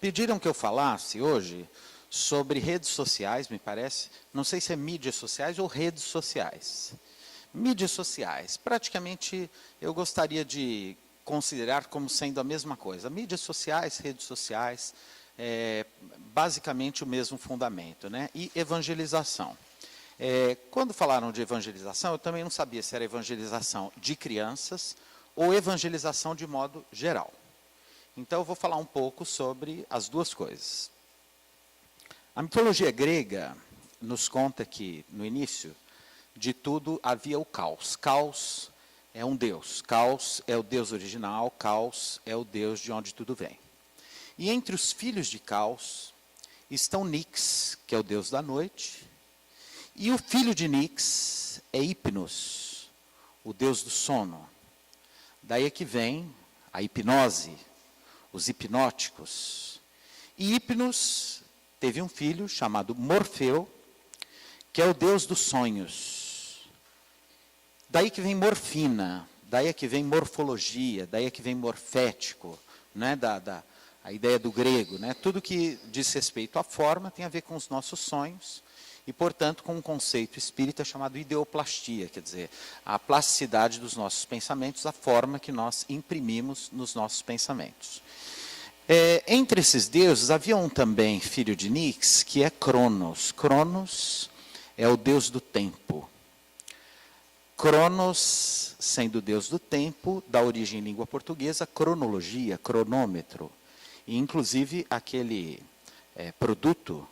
pediram que eu falasse hoje sobre redes sociais, me parece, não sei se é mídias sociais ou redes sociais. Mídias sociais, praticamente eu gostaria de considerar como sendo a mesma coisa. Mídias sociais, redes sociais, basicamente o mesmo fundamento, né? E evangelização. Quando falaram de evangelização, eu também não sabia se era evangelização de crianças ou evangelização de modo geral. Então, eu vou falar um pouco sobre as duas coisas. A mitologia grega nos conta que, no início de tudo, havia o caos. Caos é um deus. Caos é o deus original, caos é o deus de onde tudo vem. E entre os filhos de Caos estão Nix, que é o deus da noite, e o filho de Nix é Hipnos, o deus do sono. Daí é que vem a hipnose, os hipnóticos. E Hipnos teve um filho chamado Morfeu, que é o deus dos sonhos. Daí que vem morfina, daí é que vem morfologia, daí é que vem morfético, né, a ideia do grego, né? Tudo que diz respeito à forma tem a ver com os nossos sonhos e, portanto, com um conceito espírita chamado ideoplastia, quer dizer, a plasticidade dos nossos pensamentos, a forma que nós imprimimos nos nossos pensamentos. Entre esses deuses, havia um também filho de Nix, que é Cronos. Cronos é o deus do tempo. Cronos, sendo o deus do tempo, dá origem em língua portuguesa, cronologia, cronômetro. E, inclusive, aquele produto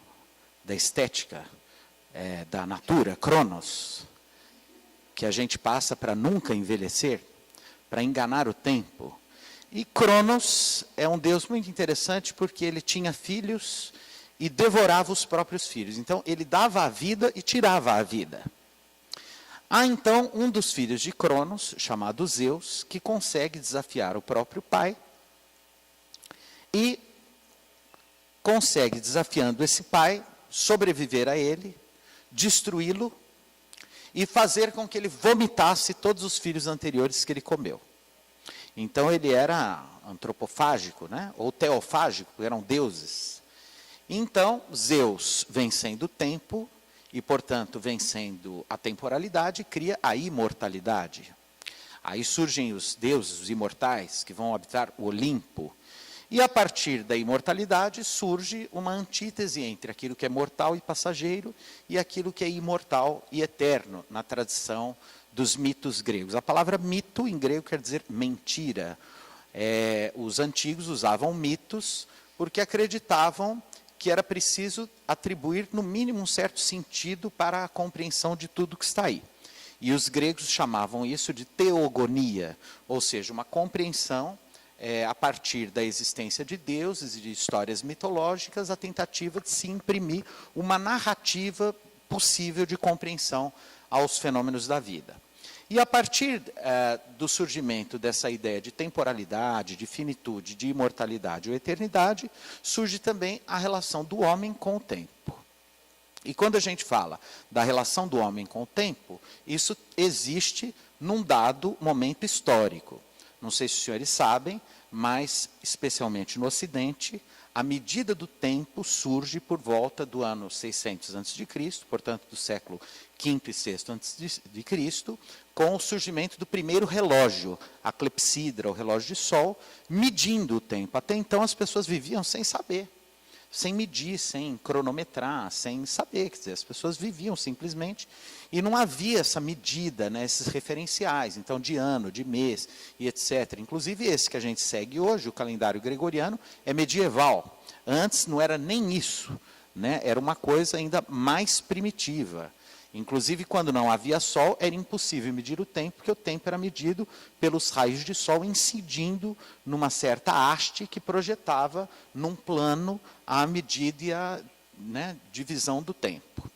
da estética, da Natura, Cronos, que a gente passa para nunca envelhecer, para enganar o tempo. E Cronos é um deus muito interessante porque ele tinha filhos e devorava os próprios filhos. Então, ele dava a vida e tirava a vida. Há, então, um dos filhos de Cronos, chamado Zeus, que consegue desafiar o próprio pai, e consegue, desafiando esse pai, sobreviver a ele, destruí-lo e fazer com que ele vomitasse todos os filhos anteriores que ele comeu. Então ele era antropofágico, né? Ou teofágico, eram deuses. Então Zeus, vencendo o tempo e, portanto, vencendo a temporalidade, cria a imortalidade. Aí surgem os deuses, os imortais, que vão habitar o Olimpo. E a partir da imortalidade surge uma antítese entre aquilo que é mortal e passageiro e aquilo que é imortal e eterno, na tradição dos mitos gregos. A palavra mito em grego quer dizer mentira. Os antigos usavam mitos porque acreditavam que era preciso atribuir no mínimo um certo sentido para a compreensão de tudo que está aí. E os gregos chamavam isso de teogonia, ou seja, uma compreensão a partir da existência de deuses e de histórias mitológicas, a tentativa de se imprimir uma narrativa possível de compreensão aos fenômenos da vida. E a partir do surgimento dessa ideia de temporalidade, de finitude, de imortalidade ou eternidade, surge também a relação do homem com o tempo. E quando a gente fala da relação do homem com o tempo, isso existe num dado momento histórico. Não sei se os senhores sabem, mas, especialmente no Ocidente, a medida do tempo surge por volta do ano 600 a.C., portanto, do século V e VI a.C., com o surgimento do primeiro relógio, a clepsidra, o relógio de sol, medindo o tempo. Até então, as pessoas viviam sem saber, sem medir, sem cronometrar, sem saber. Quer dizer, as pessoas viviam simplesmente e não havia essa medida, né, esses referenciais, então, de ano, de mês e etc. Inclusive, esse que a gente segue hoje, o calendário gregoriano, é medieval. Antes não era nem isso, né, era uma coisa ainda mais primitiva. Inclusive, quando não havia sol, era impossível medir o tempo, porque o tempo era medido pelos raios de sol incidindo numa certa haste que projetava num plano a medida e a divisão do tempo.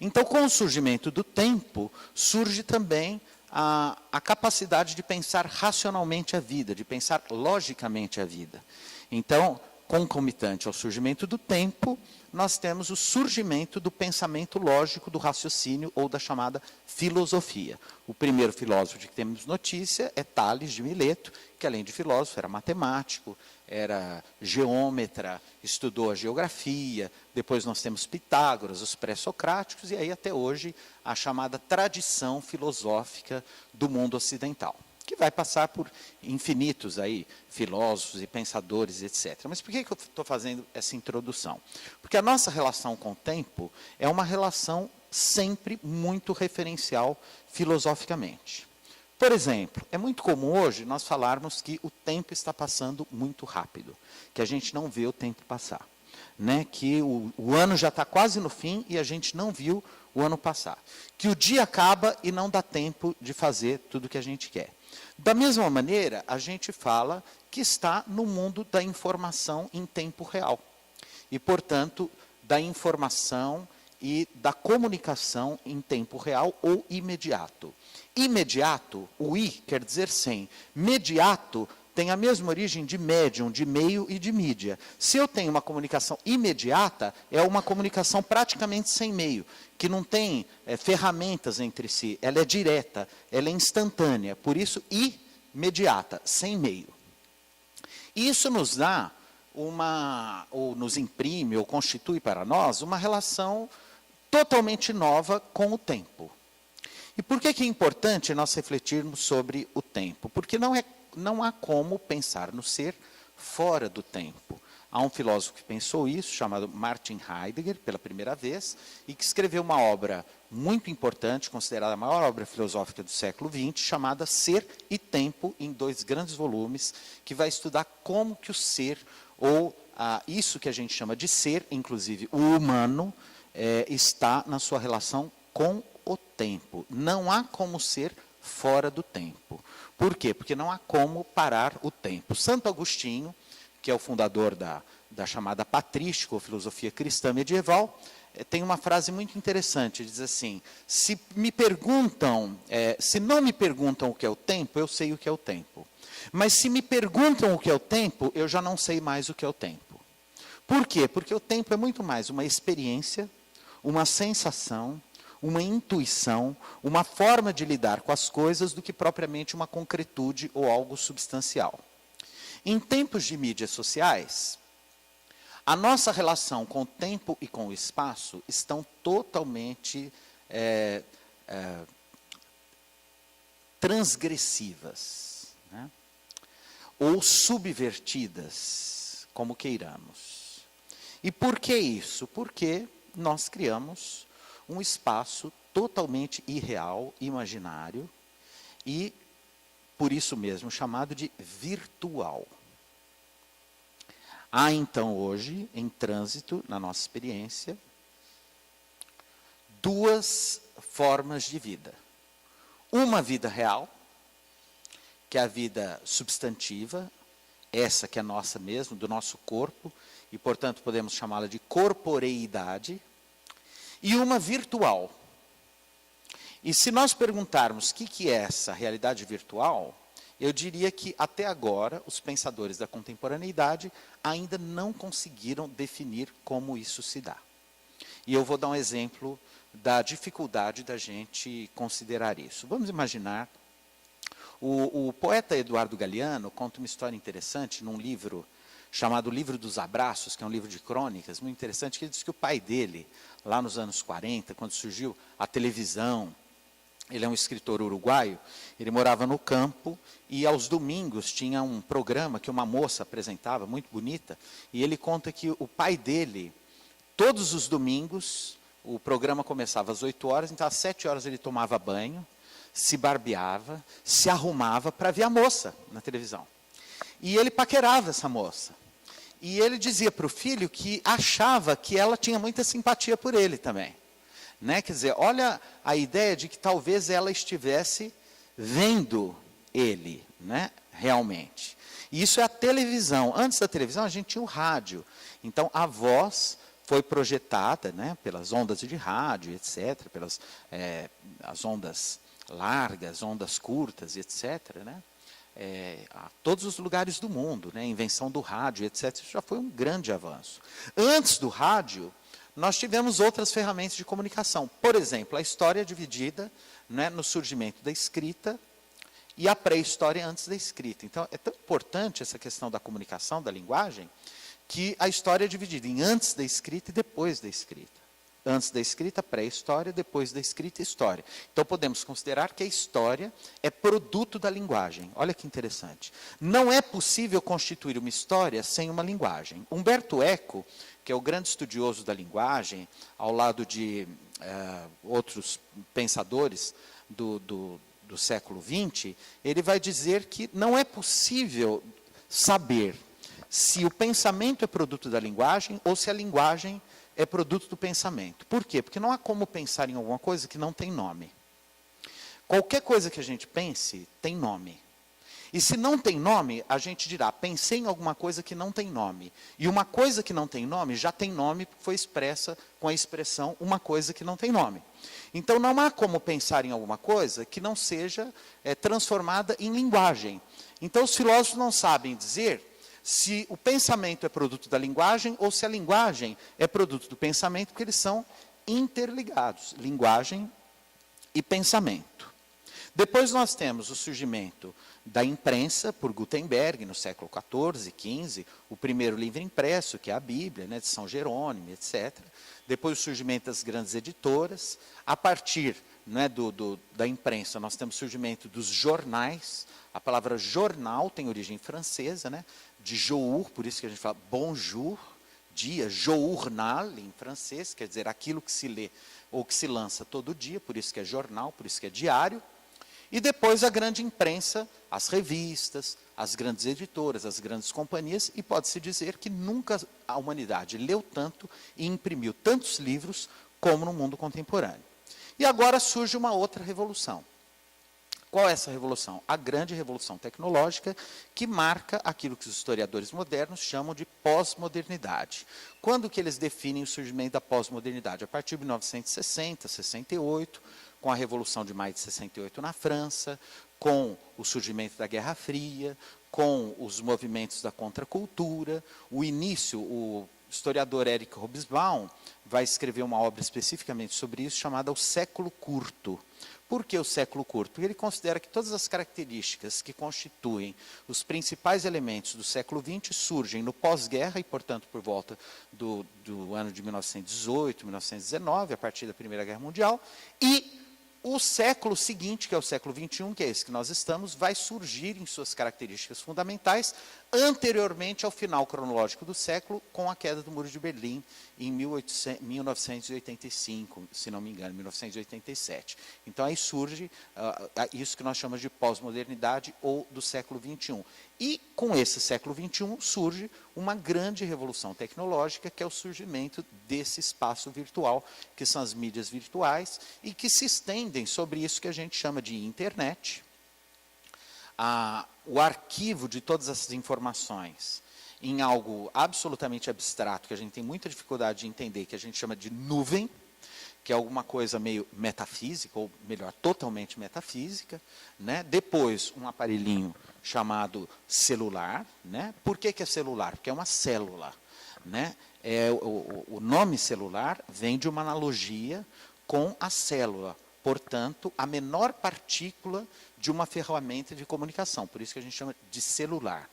Então, com o surgimento do tempo, surge também a capacidade de pensar racionalmente a vida, de pensar logicamente a vida. Então, concomitante ao surgimento do tempo, nós temos o surgimento do pensamento lógico, do raciocínio ou da chamada filosofia. O primeiro filósofo de que temos notícia é Tales de Mileto, que além de filósofo era matemático, era geômetra, estudou a geografia. Depois nós temos Pitágoras, os pré-socráticos, e aí até hoje a chamada tradição filosófica do mundo ocidental, que vai passar por infinitos aí, filósofos e pensadores, etc. Mas por que eu estou fazendo essa introdução? Porque a nossa relação com o tempo é uma relação sempre muito referencial filosoficamente. Por exemplo, é muito comum hoje nós falarmos que o tempo está passando muito rápido, que a gente não vê o tempo passar, né? Que o ano já está quase no fim e a gente não viu o ano passar, que o dia acaba e não dá tempo de fazer tudo o que a gente quer. Da mesma maneira, a gente fala que está no mundo da informação em tempo real e, portanto, da informação e da comunicação em tempo real ou imediato. Imediato, o I quer dizer sem. Mediato tem a mesma origem de médium, de meio e de mídia. Se eu tenho uma comunicação imediata, é uma comunicação praticamente sem meio, que não tem ferramentas entre si, ela é direta, ela é instantânea, por isso imediata, sem meio. Isso nos dá ou nos imprime, ou constitui para nós, uma relação totalmente nova com o tempo. E por que é importante nós refletirmos sobre o tempo? Porque não há como pensar no ser fora do tempo. Há um filósofo que pensou isso, chamado Martin Heidegger, pela primeira vez, e que escreveu uma obra muito importante, considerada a maior obra filosófica do século XX, chamada Ser e Tempo, em 2 grandes volumes, que vai estudar como que o ser, ou isso que a gente chama de ser, inclusive o humano, está na sua relação com o tempo. Não há como ser fora do tempo. Por quê? Porque não há como parar o tempo. Santo Agostinho, que é o fundador da chamada patrística, ou filosofia cristã medieval, tem uma frase muito interessante, diz assim: se não me perguntam o que é o tempo, eu sei o que é o tempo. Mas se me perguntam o que é o tempo, eu já não sei mais o que é o tempo. Por quê? Porque o tempo é muito mais uma experiência, uma sensação, uma intuição, uma forma de lidar com as coisas do que propriamente uma concretude ou algo substancial. Em tempos de mídias sociais, a nossa relação com o tempo e com o espaço estão totalmente transgressivas, né? Ou subvertidas, como queiramos. E por que isso? Porque nós criamos um espaço totalmente irreal, imaginário, e, por isso mesmo, chamado de virtual. Há, então, hoje, em trânsito, na nossa experiência, 2 formas de vida. Uma vida real, que é a vida substantiva, essa que é nossa mesmo, do nosso corpo, e, portanto, podemos chamá-la de corporeidade, e uma virtual. E se nós perguntarmos o que é essa realidade virtual, eu diria que, até agora, os pensadores da contemporaneidade ainda não conseguiram definir como isso se dá. E eu vou dar um exemplo da dificuldade da gente considerar isso. Vamos imaginar, o poeta Eduardo Galeano conta uma história interessante num livro chamado Livro dos Abraços, que é um livro de crônicas, muito interessante, que ele diz que o pai dele, lá nos anos 40, quando surgiu a televisão, ele é um escritor uruguaio, ele morava no campo e aos domingos tinha um programa que uma moça apresentava, muito bonita, e ele conta que o pai dele, todos os domingos, o programa começava às 8 horas, então às 7 horas ele tomava banho, se barbeava, se arrumava para ver a moça na televisão. E ele paquerava essa moça. E ele dizia para o filho que achava que ela tinha muita simpatia por ele também. Né? Quer dizer, olha a ideia de que talvez ela estivesse vendo ele, né? Realmente. E isso é a televisão. Antes da televisão, a gente tinha o rádio. Então, a voz foi projetada, né, pelas ondas de rádio, etc., as ondas largas, ondas curtas, etc., né? a todos os lugares do mundo, né? A invenção do rádio, etc. Isso já foi um grande avanço. Antes do rádio, nós tivemos outras ferramentas de comunicação. Por exemplo, a história dividida, né, no surgimento da escrita e a pré-história antes da escrita. Então, é tão importante essa questão da comunicação, da linguagem, que a história é dividida em antes da escrita e depois da escrita. Antes da escrita, pré-história, depois da escrita, história. Então, podemos considerar que a história é produto da linguagem. Olha que interessante. Não é possível constituir uma história sem uma linguagem. Humberto Eco, que é o grande estudioso da linguagem, ao lado de outros pensadores do século XX, ele vai dizer que não é possível saber se o pensamento é produto da linguagem ou se a linguagem é produto do pensamento. Por quê? Porque não há como pensar em alguma coisa que não tem nome. Qualquer coisa que a gente pense, tem nome. E se não tem nome, a gente dirá, pensei em alguma coisa que não tem nome. E uma coisa que não tem nome, já tem nome, porque foi expressa com a expressão uma coisa que não tem nome. Então, não há como pensar em alguma coisa que não seja transformada em linguagem. Então, os filósofos não sabem dizer se o pensamento é produto da linguagem ou se a linguagem é produto do pensamento, porque eles são interligados, linguagem e pensamento. Depois nós temos o surgimento da imprensa por Gutenberg, no século XIV, XV, o primeiro livro impresso, que é a Bíblia, né, de São Jerônimo, etc. Depois o surgimento das grandes editoras. A partir, né, da imprensa, nós temos o surgimento dos jornais. A palavra jornal tem origem francesa, né, de jour, por isso que a gente fala bonjour, dia, journal em francês, quer dizer aquilo que se lê ou que se lança todo dia, por isso que é jornal, por isso que é diário. E depois a grande imprensa, as revistas, as grandes editoras, as grandes companhias, e pode-se dizer que nunca a humanidade leu tanto e imprimiu tantos livros como no mundo contemporâneo. E agora surge uma outra revolução. Qual é essa revolução? A grande revolução tecnológica que marca aquilo que os historiadores modernos chamam de pós-modernidade. Quando que eles definem o surgimento da pós-modernidade? A partir de 1960, 68, com a Revolução de Maio de 68 na França, com o surgimento da Guerra Fria, com os movimentos da contracultura, o início, o historiador Eric Hobsbawm vai escrever uma obra especificamente sobre isso, chamada O Século Curto. Por que o século curto? Porque ele considera que todas as características que constituem os principais elementos do século XX surgem no pós-guerra, e, portanto, por volta do ano de 1918, 1919, a partir da Primeira Guerra Mundial, e o século seguinte, que é o século XXI, que é esse que nós estamos, vai surgir em suas características fundamentais anteriormente ao final cronológico do século, com a queda do Muro de Berlim em 1985, se não me engano, 1987. Então aí surge isso que nós chamamos de pós-modernidade ou do século XXI. E com esse século XXI surge uma grande revolução tecnológica, que é o surgimento desse espaço virtual, que são as mídias virtuais, e que se estendem sobre isso que a gente chama de internet. O arquivo de todas essas informações em algo absolutamente abstrato, que a gente tem muita dificuldade de entender, que a gente chama de nuvem, que é alguma coisa meio metafísica, ou melhor, totalmente metafísica, né? Depois, um aparelhinho chamado celular, né? Por que é celular? Porque é uma célula, né? O nome celular vem de uma analogia com a célula, portanto, a menor partícula de uma ferramenta de comunicação, por isso que a gente chama de celular,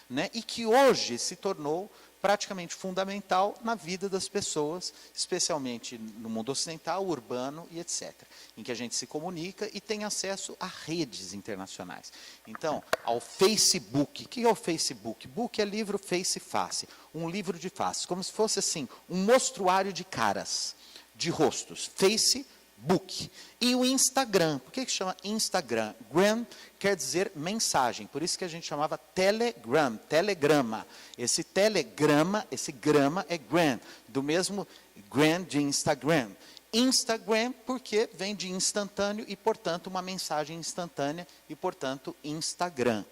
né? E que hoje se tornou praticamente fundamental na vida das pessoas, especialmente no mundo ocidental, urbano e etc., em que a gente se comunica e tem acesso a redes internacionais. Então, ao Facebook. O que é o Facebook? Book é livro, face, face. Um livro de face, como se fosse assim, um mostruário de caras, de rostos. Facebook. E o Instagram, por que chama Instagram? Gram quer dizer mensagem, por isso que a gente chamava Telegram, telegrama. Esse telegrama, esse grama é gram, do mesmo gram de Instagram. Instagram porque vem de instantâneo e, portanto, uma mensagem instantânea e, portanto, Instagram.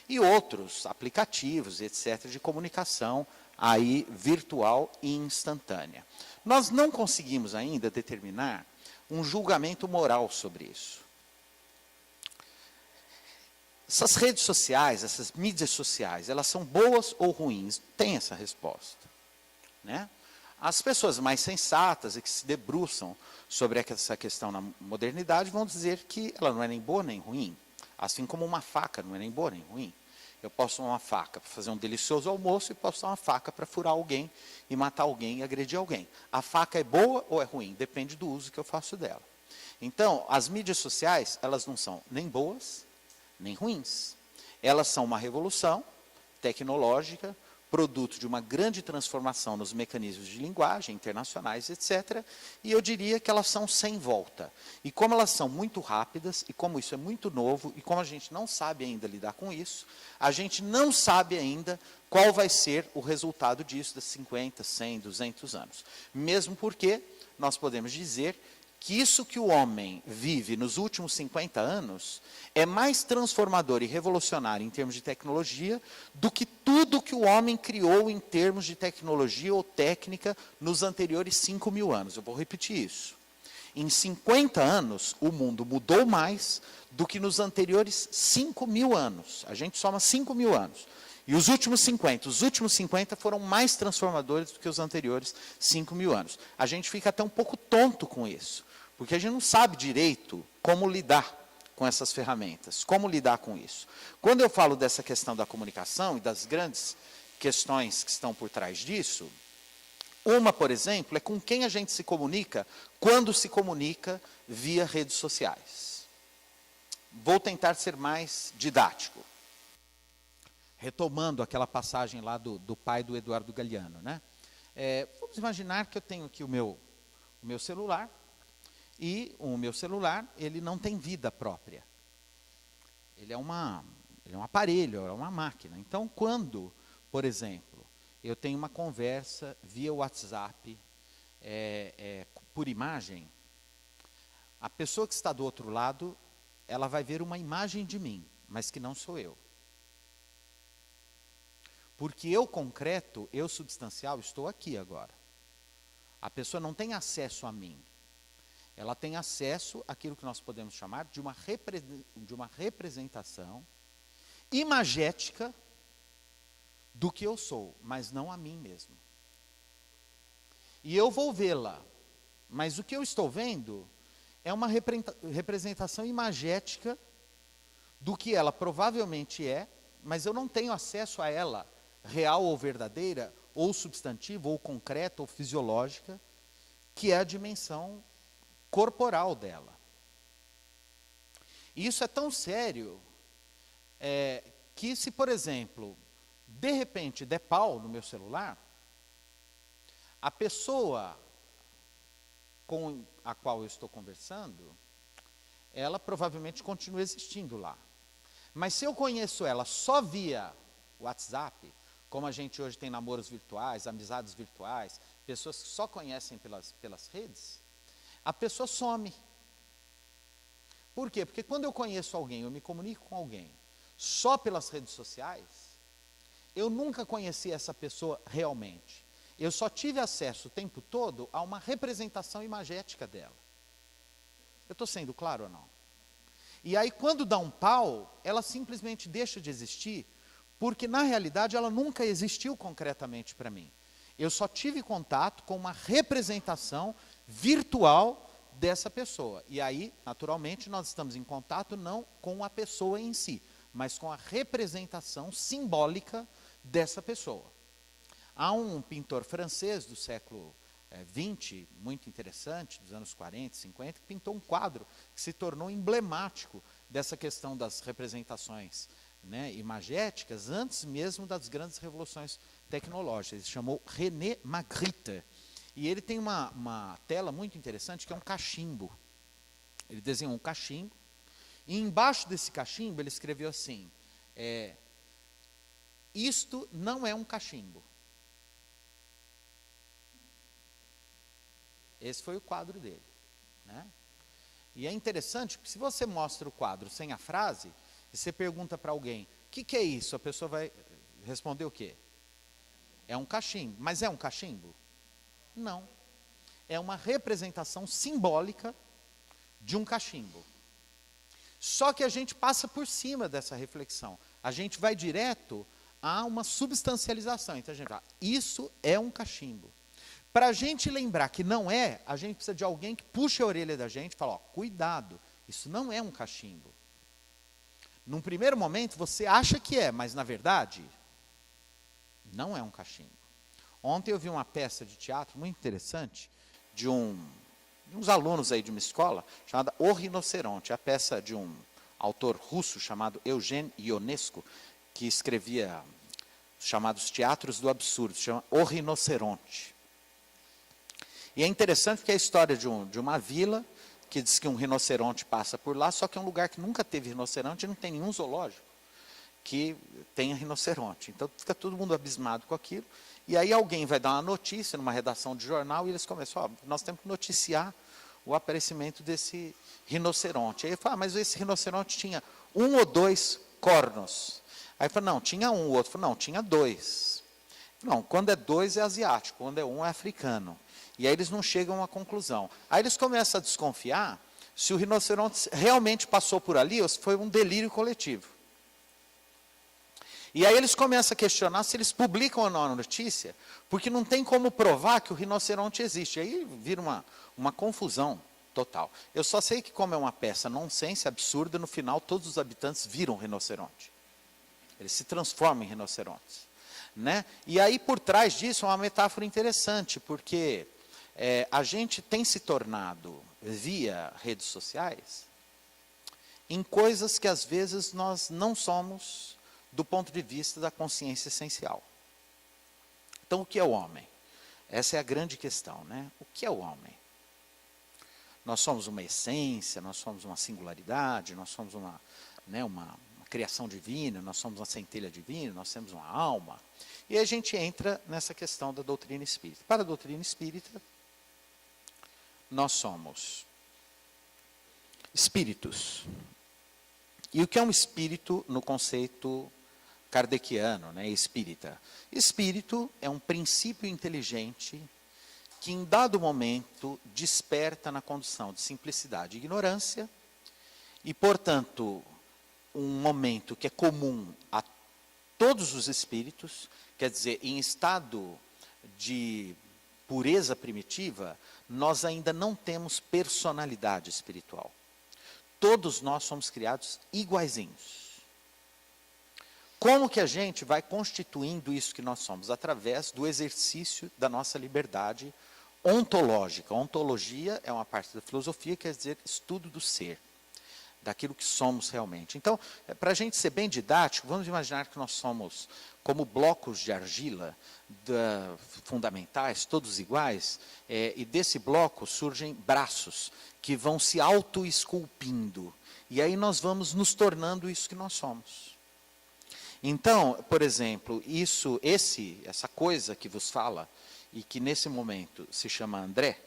E outros aplicativos, etc., de comunicação aí virtual e instantânea. Nós não conseguimos ainda determinar um julgamento moral sobre isso. essas redes sociais, essas mídias sociais, elas são boas ou ruins? Tem essa resposta, né? As pessoas mais sensatas e que se debruçam sobre essa questão na modernidade vão dizer que ela não é nem boa nem ruim. Assim como uma faca não é nem boa nem ruim. Eu posso usar uma faca para fazer um delicioso almoço e posso usar uma faca para furar alguém e matar alguém e agredir alguém. A faca é boa ou é ruim? Depende do uso que eu faço dela. Então, as mídias sociais, elas não são nem boas, nem ruins. Elas são uma revolução tecnológica, produto de uma grande transformação nos mecanismos de linguagem internacionais, etc. E eu diria que elas são sem volta. E como elas são muito rápidas, e como isso é muito novo, e como a gente não sabe ainda lidar com isso, a gente não sabe ainda qual vai ser o resultado disso das 50, 100, 200 anos. Mesmo porque nós podemos dizer que isso que o homem vive nos últimos 50 anos é mais transformador e revolucionário em termos de tecnologia do que tudo que o homem criou em termos de tecnologia ou técnica nos anteriores 5.000 anos. Eu vou repetir isso. Em 50 anos, o mundo mudou mais do que nos anteriores 5.000 anos. A gente soma 5.000 anos. E os últimos 50 foram mais transformadores do que os anteriores 5.000 anos. A gente fica até um pouco tonto com isso, porque a gente não sabe direito como lidar com essas ferramentas, como lidar com isso. Quando eu falo dessa questão da comunicação e das grandes questões que estão por trás disso, uma, por exemplo, é com quem a gente se comunica quando se comunica via redes sociais. Vou tentar ser mais didático. Retomando aquela passagem lá do pai do Eduardo Galeano, né? Vamos imaginar que eu tenho aqui o meu celular, e o meu celular, ele não tem vida própria. Ele é um aparelho, é uma máquina. Então, quando, por exemplo, eu tenho uma conversa via WhatsApp, por imagem, a pessoa que está do outro lado, ela vai ver uma imagem de mim, mas que não sou eu. Porque eu concreto, eu substancial, estou aqui agora. A pessoa não tem acesso a mim. Ela tem acesso àquilo que nós podemos chamar de uma representação imagética do que eu sou, mas não a mim mesmo. E eu vou vê-la, mas o que eu estou vendo é uma representação imagética do que ela provavelmente é, mas eu não tenho acesso a ela real ou verdadeira, ou substantiva, ou concreta, ou fisiológica, que é a dimensão corporal dela. E isso é tão sério que se, por exemplo, de repente der pau no meu celular, a pessoa com a qual eu estou conversando, ela provavelmente continua existindo lá. Mas se eu conheço ela só via WhatsApp, como a gente hoje tem namoros virtuais, amizades virtuais, pessoas que só conhecem pelas redes, a pessoa some. Por quê? Porque quando eu conheço alguém, eu me comunico com alguém só pelas redes sociais, eu nunca conheci essa pessoa realmente. Eu só tive acesso o tempo todo a uma representação imagética dela. Eu estou sendo claro ou não? E aí, quando dá um pau, ela simplesmente deixa de existir, porque na realidade ela nunca existiu concretamente para mim. Eu só tive contato com uma representação virtual dessa pessoa. E aí, naturalmente, nós estamos em contato não com a pessoa em si, mas com a representação simbólica dessa pessoa. Há um pintor francês do século XX, muito interessante, dos anos 40, 50, que pintou um quadro que se tornou emblemático dessa questão das representações, né, imagéticas, antes mesmo das grandes revoluções tecnológicas. Ele se chamou René Magritte. E ele tem uma tela muito interessante, que é um cachimbo. Ele desenhou um cachimbo, e embaixo desse cachimbo ele escreveu assim, isto não é um cachimbo. Esse foi o quadro dele, né? E é interessante, porque se você mostra o quadro sem a frase, e você pergunta para alguém, o que é isso? A pessoa vai responder o quê? É um cachimbo. Mas é um cachimbo? Não. É uma representação simbólica de um cachimbo. Só que a gente passa por cima dessa reflexão. A gente vai direto a uma substancialização. Então a gente fala, isso é um cachimbo. Para a gente lembrar que não é, a gente precisa de alguém que puxe a orelha da gente e fala, ó, cuidado, isso não é um cachimbo. Num primeiro momento você acha que é, mas na verdade, não é um cachimbo. Ontem eu vi uma peça de teatro muito interessante, de uns alunos aí de uma escola, chamada O Rinoceronte. É a peça de um autor russo chamado Eugene Ionesco, que escrevia os chamados teatros do absurdo, chama O Rinoceronte. E é interessante porque é a história de uma vila, que diz que um rinoceronte passa por lá, só que é um lugar que nunca teve rinoceronte e não tem nenhum zoológico que tenha rinoceronte. Então fica todo mundo abismado com aquilo. E aí alguém vai dar uma notícia numa redação de jornal e eles começam, ó, nós temos que noticiar o aparecimento desse rinoceronte. Aí ele fala, mas esse rinoceronte tinha 1 ou 2 cornos. Aí fala, não, tinha 1, o outro falou, não, tinha 2. Não, quando é 2 é asiático, quando é 1 é africano. E aí eles não chegam a uma conclusão. Aí eles começam a desconfiar se o rinoceronte realmente passou por ali ou se foi um delírio coletivo. E aí eles começam a questionar se eles publicam ou não a notícia, porque não tem como provar que o rinoceronte existe. Aí vira uma confusão total. Eu só sei que como é uma peça nonsense, absurda, no final todos os habitantes viram rinoceronte. Eles se transformam em rinocerontes. Né? E aí por trás disso é uma metáfora interessante, porque a gente tem se tornado, via redes sociais, em coisas que às vezes nós não somos do ponto de vista da consciência essencial. Então, o que é o homem? Essa é a grande questão, né? O que é o homem? Nós somos uma essência, nós somos uma singularidade, nós somos uma criação divina, nós somos uma centelha divina, nós temos uma alma. E a gente entra nessa questão da doutrina espírita. Para a doutrina espírita, nós somos espíritos. E o que é um espírito no conceito kardeciano, né, espírita? Espírito é um princípio inteligente que em dado momento desperta na condição de simplicidade e ignorância e, portanto, um momento que é comum a todos os espíritos, quer dizer, em estado de pureza primitiva, nós ainda não temos personalidade espiritual. Todos nós somos criados iguaizinhos. Como que a gente vai constituindo isso que nós somos? Através do exercício da nossa liberdade ontológica. Ontologia é uma parte da filosofia, quer dizer, estudo do ser, daquilo que somos realmente. Então, para a gente ser bem didático, vamos imaginar que nós somos como blocos de argila fundamentais, todos iguais, e desse bloco surgem braços que vão se auto-esculpindo. E aí nós vamos nos tornando isso que nós somos. Então, por exemplo, essa coisa que vos fala, e que nesse momento se chama André,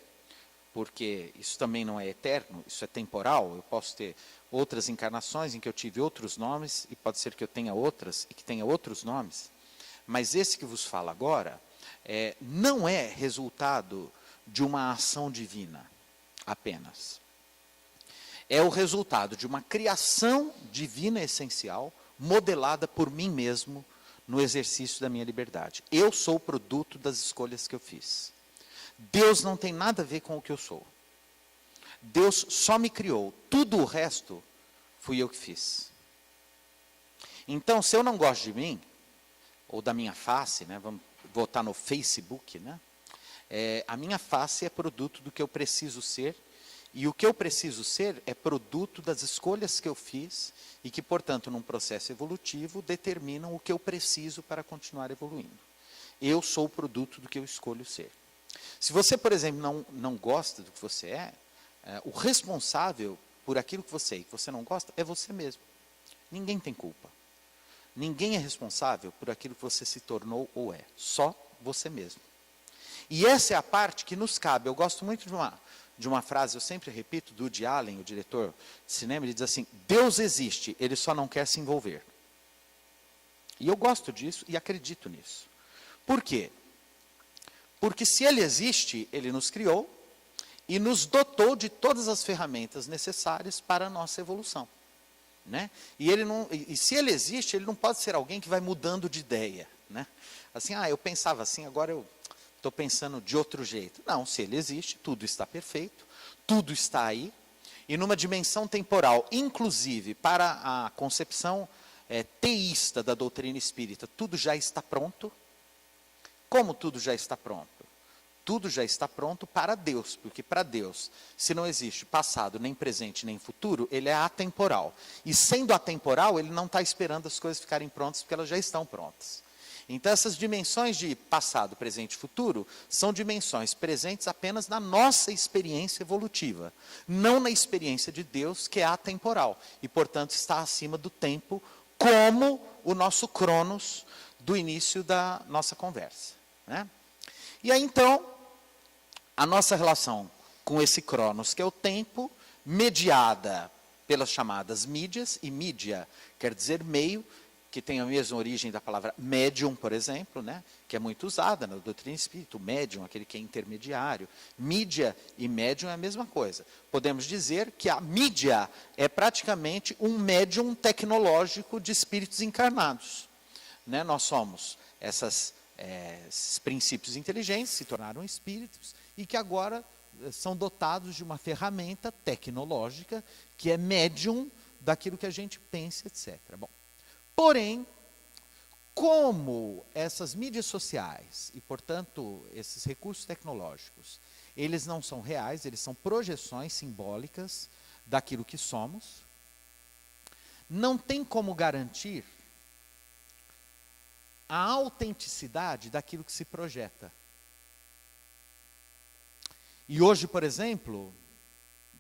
porque isso também não é eterno, isso é temporal, eu posso ter outras encarnações em que eu tive outros nomes, e pode ser que eu tenha outras, e que tenha outros nomes, mas esse que vos fala agora, não é resultado de uma ação divina, apenas. É o resultado de uma criação divina essencial, modelada por mim mesmo, no exercício da minha liberdade. Eu sou o produto das escolhas que eu fiz. Deus não tem nada a ver com o que eu sou. Deus só me criou. Tudo o resto fui eu que fiz. Então, se eu não gosto de mim, ou da minha face, né, vamos votar no Facebook, né, a minha face é produto do que eu preciso ser, e o que eu preciso ser é produto das escolhas que eu fiz, e que, portanto, num processo evolutivo, determinam o que eu preciso para continuar evoluindo. Eu sou o produto do que eu escolho ser. Se você, por exemplo, não gosta do que você o responsável por aquilo que você é e que você não gosta é você mesmo. Ninguém tem culpa. Ninguém é responsável por aquilo que você se tornou ou é. Só você mesmo. E essa é a parte que nos cabe. Eu gosto muito de uma frase, eu sempre repito, do Woody Allen, o diretor de cinema, ele diz assim, Deus existe, ele só não quer se envolver. E eu gosto disso e acredito nisso. Por quê? Porque se ele existe, ele nos criou e nos dotou de todas as ferramentas necessárias para a nossa evolução. né? E ele não, e se ele existe, ele não pode ser alguém que vai mudando de ideia, né? Assim, eu pensava assim, agora eu estou pensando de outro jeito. Não, se ele existe, tudo está perfeito, tudo está aí, e numa dimensão temporal, inclusive para a concepção teísta da doutrina espírita, tudo já está pronto. Como tudo já está pronto? Tudo já está pronto para Deus, porque para Deus, se não existe passado, nem presente, nem futuro, ele é atemporal. E sendo atemporal, ele não está esperando as coisas ficarem prontas, porque elas já estão prontas. Então, essas dimensões de passado, presente e futuro, são dimensões presentes apenas na nossa experiência evolutiva, não na experiência de Deus, que é atemporal, e, portanto, está acima do tempo, como o nosso Cronos do início da nossa conversa, né? E aí, então, a nossa relação com esse Cronos, que é o tempo, mediada pelas chamadas mídias, e mídia quer dizer meio, que tem a mesma origem da palavra médium, por exemplo, né, que é muito usada na doutrina espírita, o médium, aquele que é intermediário. Mídia e médium é a mesma coisa. Podemos dizer que a mídia é praticamente um médium tecnológico de espíritos encarnados, né? Nós somos esses princípios inteligentes, se tornaram espíritos, e que agora são dotados de uma ferramenta tecnológica que é médium daquilo que a gente pensa, etc. Bom, porém, como essas mídias sociais e, portanto, esses recursos tecnológicos, eles não são reais, eles são projeções simbólicas daquilo que somos, não tem como garantir a autenticidade daquilo que se projeta. E hoje, por exemplo,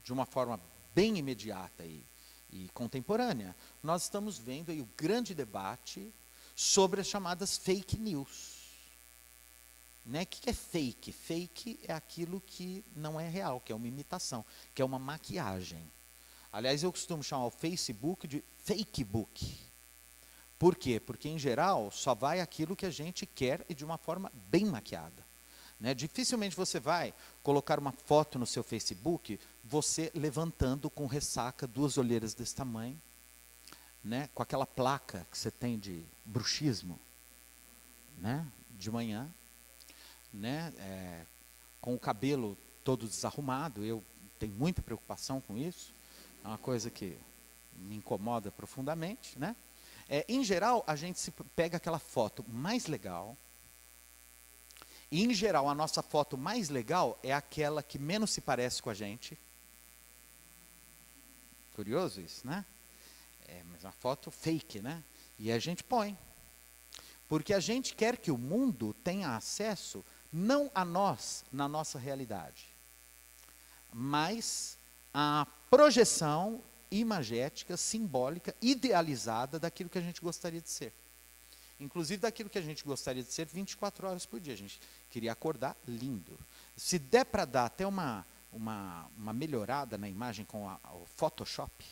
de uma forma bem imediata e contemporânea, nós estamos vendo aí o grande debate sobre as chamadas fake news. Né? O que é fake? Fake é aquilo que não é real, que é uma imitação, que é uma maquiagem. Aliás, eu costumo chamar o Facebook de fake book. Por quê? Porque, em geral, só vai aquilo que a gente quer e de uma forma bem maquiada. Né? Dificilmente você vai colocar uma foto no seu Facebook, você levantando com ressaca, 2 olheiras desse tamanho, né? Com aquela placa que você tem de bruxismo, né? De manhã, né? Com o cabelo todo desarrumado. Eu tenho muita preocupação com isso, é uma coisa que me incomoda profundamente, né? Em geral, a gente se pega aquela foto mais legal, e, em geral, a nossa foto mais legal é aquela que menos se parece com a gente. Curioso isso, né? Mas uma foto fake, né? E a gente põe. Porque a gente quer que o mundo tenha acesso, não a nós, na nossa realidade, mas a projeção imagética, simbólica, idealizada daquilo que a gente gostaria de ser. Inclusive daquilo que a gente gostaria de ser 24 horas por dia. A gente queria acordar lindo. Se der para dar até uma melhorada na imagem com o Photoshop.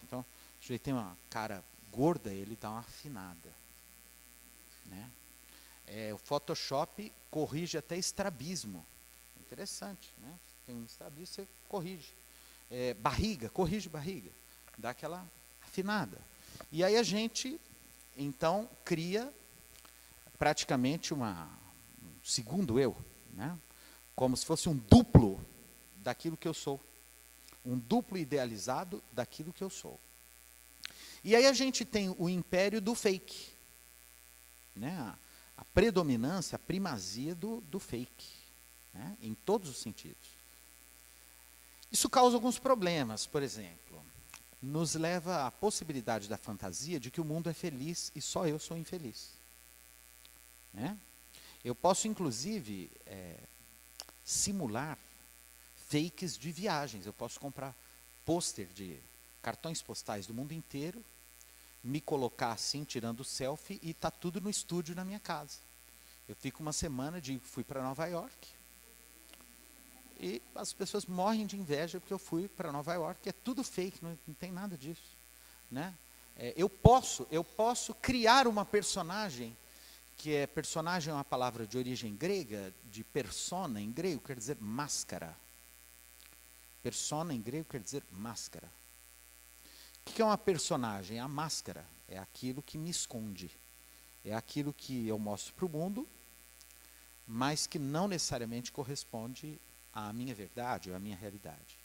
Então, se ele tem uma cara gorda, ele dá uma afinada. Né? O Photoshop corrige até estrabismo. Interessante, né? Tem um estrabismo, você corrige. Barriga, corrige barriga. Dá aquela afinada. E aí a gente, então, cria praticamente um segundo eu, né? Como se fosse um duplo daquilo que eu sou. Um duplo idealizado daquilo que eu sou. E aí a gente tem o império do fake. Né? A predominância, a primazia do fake. Né? Em todos os sentidos. Isso causa alguns problemas, por exemplo. Nos leva à possibilidade da fantasia de que o mundo é feliz e só eu sou infeliz. Né? Eu posso, inclusive, simular fakes de viagens. Eu posso comprar pôster de cartões postais do mundo inteiro, me colocar assim, tirando selfie, e está tudo no estúdio na minha casa. Eu fico uma semana, digo que fui para Nova York, e as pessoas morrem de inveja porque eu fui para Nova York, é tudo fake, não tem nada disso. Né? Eu posso criar uma personagem, que personagem é uma palavra de origem grega, de persona em grego, quer dizer máscara. Persona em grego quer dizer máscara. O que é uma personagem? A máscara é aquilo que me esconde. É aquilo que eu mostro para o mundo, mas que não necessariamente corresponde à minha verdade ou à minha realidade,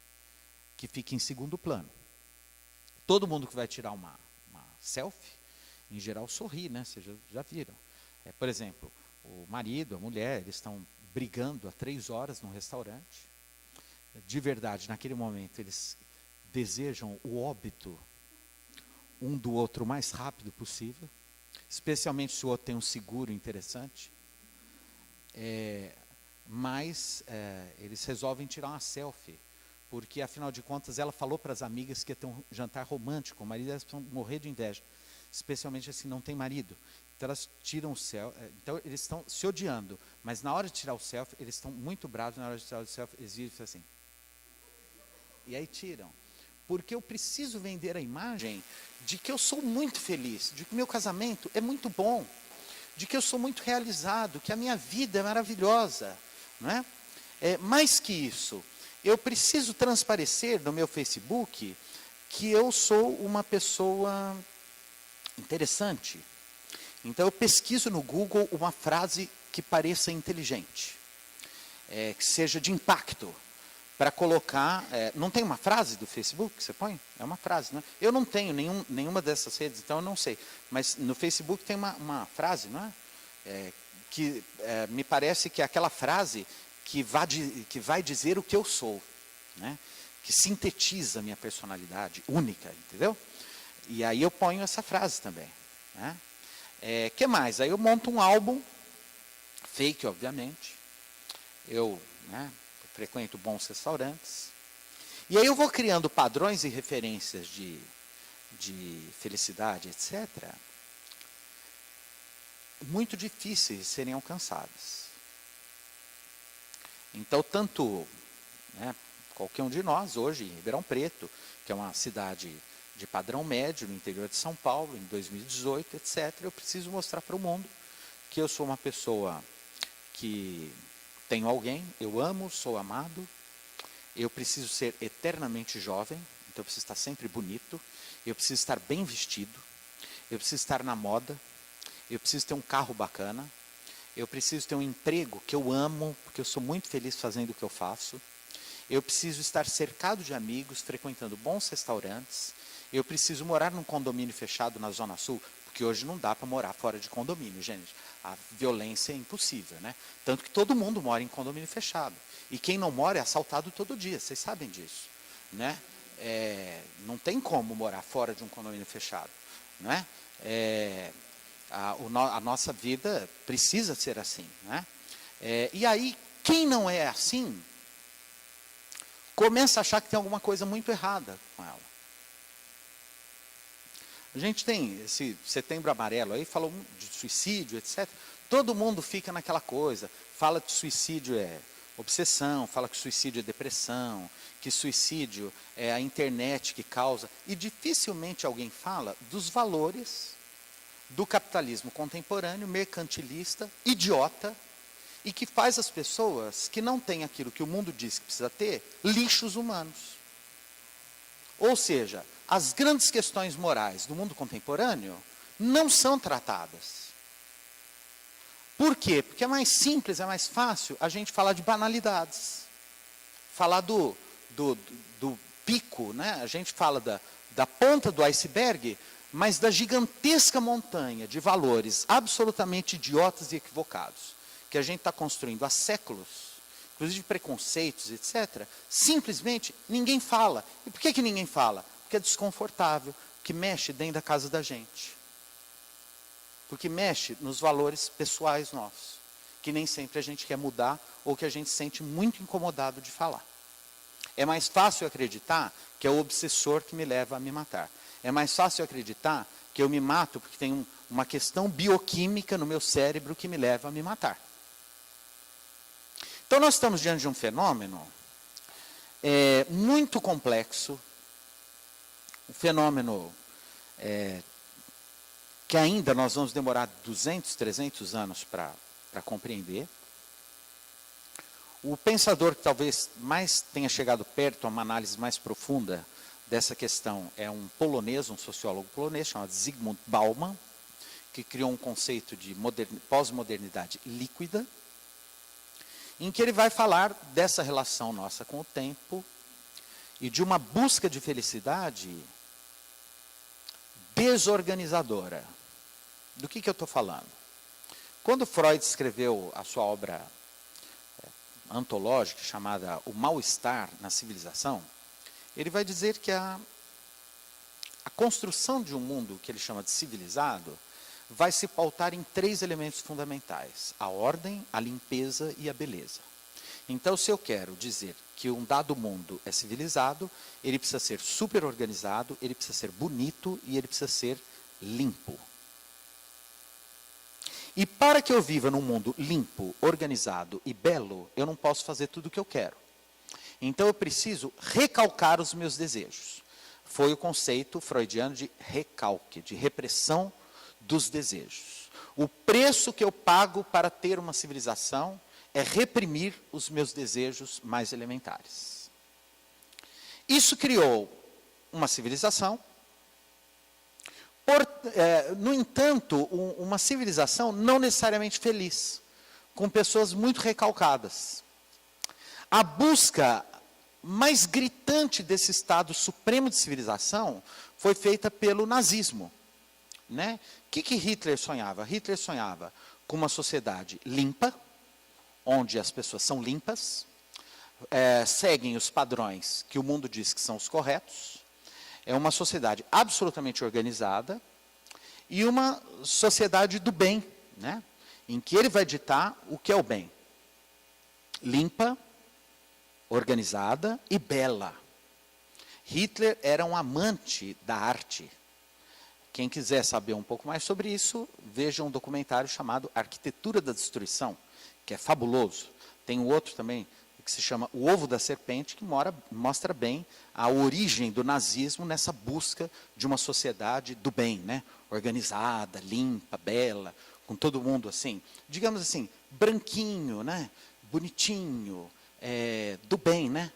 que fica em segundo plano. Todo mundo que vai tirar uma selfie, em geral sorri, né? Vocês já viram. Por exemplo, o marido, a mulher, eles estão brigando há 3 horas num restaurante. De verdade, naquele momento, eles desejam o óbito um do outro o mais rápido possível, especialmente se o outro tem um seguro interessante. Mas eles resolvem tirar uma selfie, porque, afinal de contas, ela falou para as amigas que ia ter um jantar romântico, o marido, elas vão morrer de inveja, especialmente se não tem marido. Então, elas tiram o selfie, então eles estão se odiando, mas na hora de tirar o selfie, eles estão muito bravos, na hora de tirar o selfie, eles viram assim. E aí tiram. Porque eu preciso vender a imagem de que eu sou muito feliz, de que meu casamento é muito bom, de que eu sou muito realizado, que a minha vida é maravilhosa. Não é? Mais que isso, eu preciso transparecer no meu Facebook que eu sou uma pessoa interessante. Então eu pesquiso no Google uma frase que pareça inteligente, que seja de impacto, para colocar. Não tem uma frase do Facebook que você põe? É uma frase, não é? Eu não tenho nenhuma dessas redes, então eu não sei. Mas no Facebook tem uma frase, não é? Que me parece que é aquela frase que vai dizer o que eu sou, né? Que sintetiza a minha personalidade única, entendeu? E aí eu ponho essa frase também. Né? Que mais? Aí eu monto um álbum, fake, obviamente. Eu frequento bons restaurantes. E aí eu vou criando padrões e referências de felicidade, etc., muito difíceis de serem alcançadas. Então, tanto qualquer um de nós, hoje, em Ribeirão Preto, que é uma cidade de padrão médio no interior de São Paulo, em 2018, etc., eu preciso mostrar para o mundo que eu sou uma pessoa que tenho alguém, eu amo, sou amado, eu preciso ser eternamente jovem, então eu preciso estar sempre bonito, eu preciso estar bem vestido, eu preciso estar na moda, eu preciso ter um carro bacana, eu preciso ter um emprego que eu amo, porque eu sou muito feliz fazendo o que eu faço, eu preciso estar cercado de amigos, frequentando bons restaurantes, eu preciso morar num condomínio fechado na Zona Sul, porque hoje não dá para morar fora de condomínio, gente. A violência é impossível, né? Tanto que todo mundo mora em condomínio fechado. E quem não mora é assaltado todo dia, vocês sabem disso, né? Não tem como morar fora de um condomínio fechado, não é? A nossa vida precisa ser assim, né? E aí, quem não é assim, começa a achar que tem alguma coisa muito errada com ela. A gente tem esse Setembro Amarelo aí, falou de suicídio, etc. Todo mundo fica naquela coisa, fala que suicídio é obsessão, fala que suicídio é depressão, que suicídio é a internet que causa, e dificilmente alguém fala dos valores do capitalismo contemporâneo, mercantilista, idiota, e que faz as pessoas que não têm aquilo que o mundo diz que precisa ter, lixos humanos. Ou seja, as grandes questões morais do mundo contemporâneo não são tratadas. Por quê? Porque é mais simples, é mais fácil a gente falar de banalidades. Falar do pico, né? A gente fala da ponta do iceberg, mas da gigantesca montanha de valores absolutamente idiotas e equivocados, que a gente está construindo há séculos, inclusive preconceitos, etc., simplesmente ninguém fala. E por que ninguém fala? Porque é desconfortável, que mexe dentro da casa da gente. Porque mexe nos valores pessoais nossos, que nem sempre a gente quer mudar, ou que a gente se sente muito incomodado de falar. É mais fácil acreditar que é o obsessor que me leva a me matar. É mais fácil acreditar que eu me mato porque tem uma questão bioquímica no meu cérebro que me leva a me matar. Então nós estamos diante de um fenômeno muito complexo, um fenômeno que ainda nós vamos demorar 200, 300 anos para compreender. O pensador que talvez mais tenha chegado perto a uma análise mais profunda dessa questão é um polonês, um sociólogo polonês, chamado Zygmunt Bauman, que criou um conceito de pós-modernidade líquida, em que ele vai falar dessa relação nossa com o tempo e de uma busca de felicidade desorganizadora. Do que eu estou falando? Quando Freud escreveu a sua obra antológica chamada O Mal-Estar na Civilização, ele vai dizer que a construção de um mundo que ele chama de civilizado vai se pautar em 3 elementos fundamentais: a ordem, a limpeza e a beleza. Então, se eu quero dizer que um dado mundo é civilizado, ele precisa ser super organizado, ele precisa ser bonito e ele precisa ser limpo. E para que eu viva num mundo limpo, organizado e belo, eu não posso fazer tudo o que eu quero. Então eu preciso recalcar os meus desejos. Foi o conceito freudiano de recalque, de repressão dos desejos. O preço que eu pago para ter uma civilização é reprimir os meus desejos mais elementares. Isso criou uma civilização. No entanto, uma civilização não necessariamente feliz, com pessoas muito recalcadas. A busca mais gritante desse estado supremo de civilização foi feita pelo nazismo. Né? O que Hitler sonhava? Hitler sonhava com uma sociedade limpa, onde as pessoas são limpas, seguem os padrões que o mundo diz que são os corretos. É uma sociedade absolutamente organizada e uma sociedade do bem, né? Em que ele vai ditar o que é o bem. Limpa, organizada e bela. Hitler era um amante da arte. Quem quiser saber um pouco mais sobre isso, veja um documentário chamado Arquitetura da Destruição, que é fabuloso. Tem um outro também, que se chama O Ovo da Serpente, que mostra bem a origem do nazismo nessa busca de uma sociedade do bem, né? Organizada, limpa, bela, com todo mundo assim, digamos assim, branquinho, né? Bonitinho, do bem, né?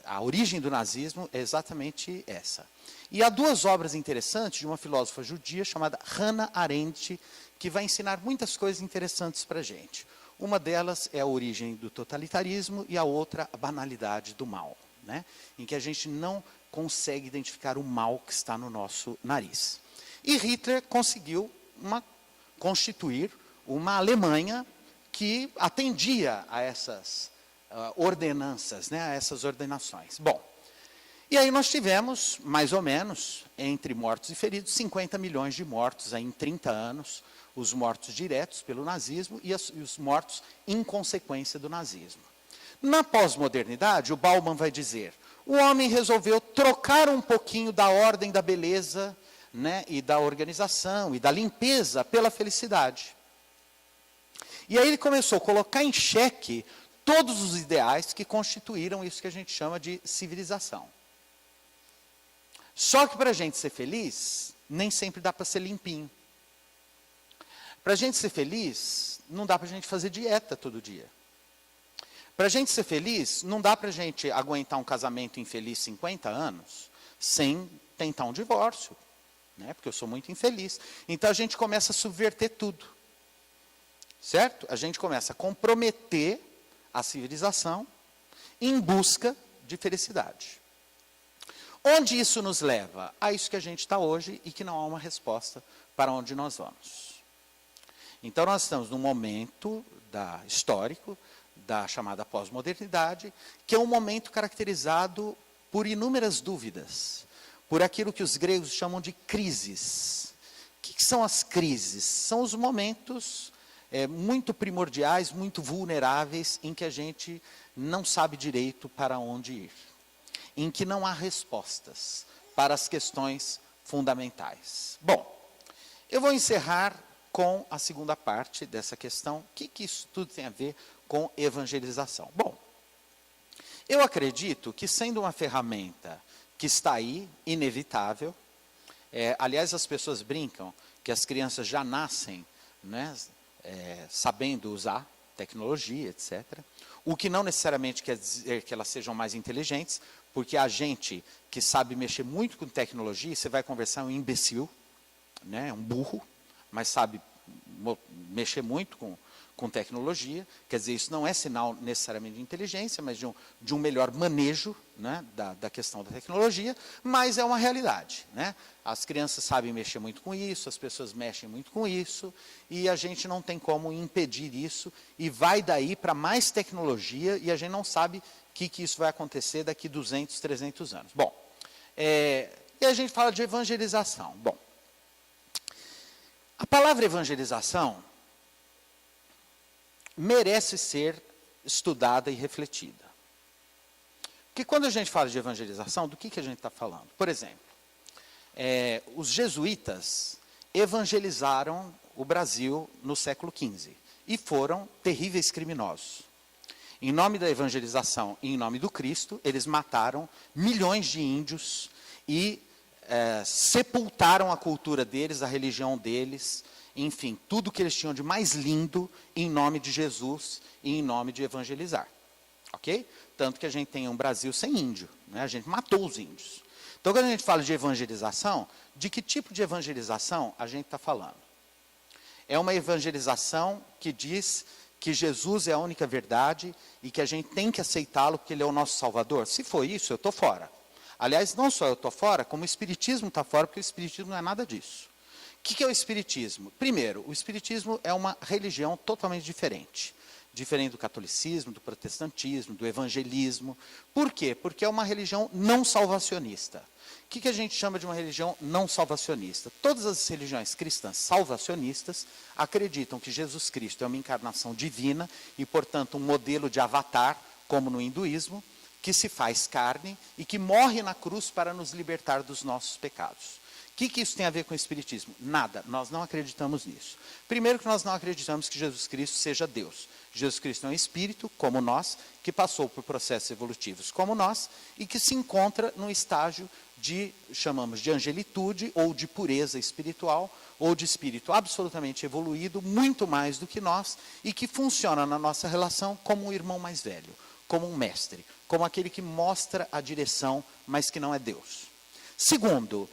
A origem do nazismo é exatamente essa. E há 2 obras interessantes de uma filósofa judia chamada Hannah Arendt, que vai ensinar muitas coisas interessantes para a gente. Uma delas é a origem do totalitarismo e a outra a banalidade do mal, né? Em que a gente não consegue identificar o mal que está no nosso nariz. E Hitler conseguiu constituir uma Alemanha que atendia a essas ordenanças, né? A essas ordenações. Bom, e aí nós tivemos, mais ou menos, entre mortos e feridos, 50 milhões de mortos aí em 30 anos, os mortos diretos pelo nazismo e os mortos em consequência do nazismo. Na pós-modernidade, o Bauman vai dizer, o homem resolveu trocar um pouquinho da ordem da beleza, né, e da organização e da limpeza pela felicidade. E aí ele começou a colocar em xeque todos os ideais que constituíram isso que a gente chama de civilização. Só que para a gente ser feliz, nem sempre dá para ser limpinho. Para a gente ser feliz, não dá para a gente fazer dieta todo dia. Para a gente ser feliz, não dá para a gente aguentar um casamento infeliz 50 anos sem tentar um divórcio, né? Porque eu sou muito infeliz. Então a gente começa a subverter tudo. Certo? A gente começa a comprometer a civilização em busca de felicidade. Onde isso nos leva? A isso que a gente está hoje e que não há uma resposta para onde nós vamos. Então nós estamos num momento histórico da chamada pós-modernidade, que é um momento caracterizado por inúmeras dúvidas, por aquilo que os gregos chamam de crises. O que são as crises? São os momentos muito primordiais, muito vulneráveis, em que a gente não sabe direito para onde ir, em que não há respostas para as questões fundamentais. Bom, eu vou encerrar com a segunda parte dessa questão. O que isso tudo tem a ver com evangelização? Bom, eu acredito que sendo uma ferramenta que está aí, inevitável, aliás, as pessoas brincam que as crianças já nascem, né, sabendo usar, tecnologia, etc. O que não necessariamente quer dizer que elas sejam mais inteligentes, porque a gente que sabe mexer muito com tecnologia, você vai conversar um imbecil, né, um burro, mas sabe mexer muito com tecnologia. Quer dizer, isso não é sinal necessariamente de inteligência, mas de um melhor manejo, né, da questão da tecnologia, mas é uma realidade, né? As crianças sabem mexer muito com isso, as pessoas mexem muito com isso, e a gente não tem como impedir isso, e vai daí para mais tecnologia, e a gente não sabe o que isso vai acontecer daqui 200, 300 anos. Bom, e a gente fala de evangelização. Bom, a palavra evangelização merece ser estudada e refletida. Porque quando a gente fala de evangelização, do que a gente está falando? Por exemplo, os jesuítas evangelizaram o Brasil no século XV e foram terríveis criminosos. Em nome da evangelização e em nome do Cristo, eles mataram milhões de índios e sepultaram a cultura deles, a religião deles, enfim, tudo que eles tinham de mais lindo em nome de Jesus e em nome de evangelizar. Ok? Tanto que a gente tem um Brasil sem índio, né? A gente matou os índios. Então, quando a gente fala de evangelização, de que tipo de evangelização a gente está falando? É uma evangelização que diz que Jesus é a única verdade e que a gente tem que aceitá-lo porque ele é o nosso Salvador? Se for isso, eu estou fora. Aliás, não só eu estou fora, como o Espiritismo está fora, porque o Espiritismo não é nada disso. O que é o Espiritismo? Primeiro, o Espiritismo é uma religião totalmente diferente. Diferente do catolicismo, do protestantismo, do evangelismo. Por quê? Porque é uma religião não salvacionista. O que a gente chama de uma religião não salvacionista? Todas as religiões cristãs salvacionistas acreditam que Jesus Cristo é uma encarnação divina e, portanto, um modelo de avatar, como no hinduísmo, que se faz carne e que morre na cruz para nos libertar dos nossos pecados. O que isso tem a ver com o Espiritismo? Nada, nós não acreditamos nisso. Primeiro que nós não acreditamos que Jesus Cristo seja Deus. Jesus Cristo é um espírito, como nós, que passou por processos evolutivos como nós, e que se encontra num estágio chamamos de angelitude, ou de pureza espiritual, ou de espírito absolutamente evoluído, muito mais do que nós, e que funciona na nossa relação como um irmão mais velho, como um mestre, como aquele que mostra a direção, mas que não é Deus. Segundo,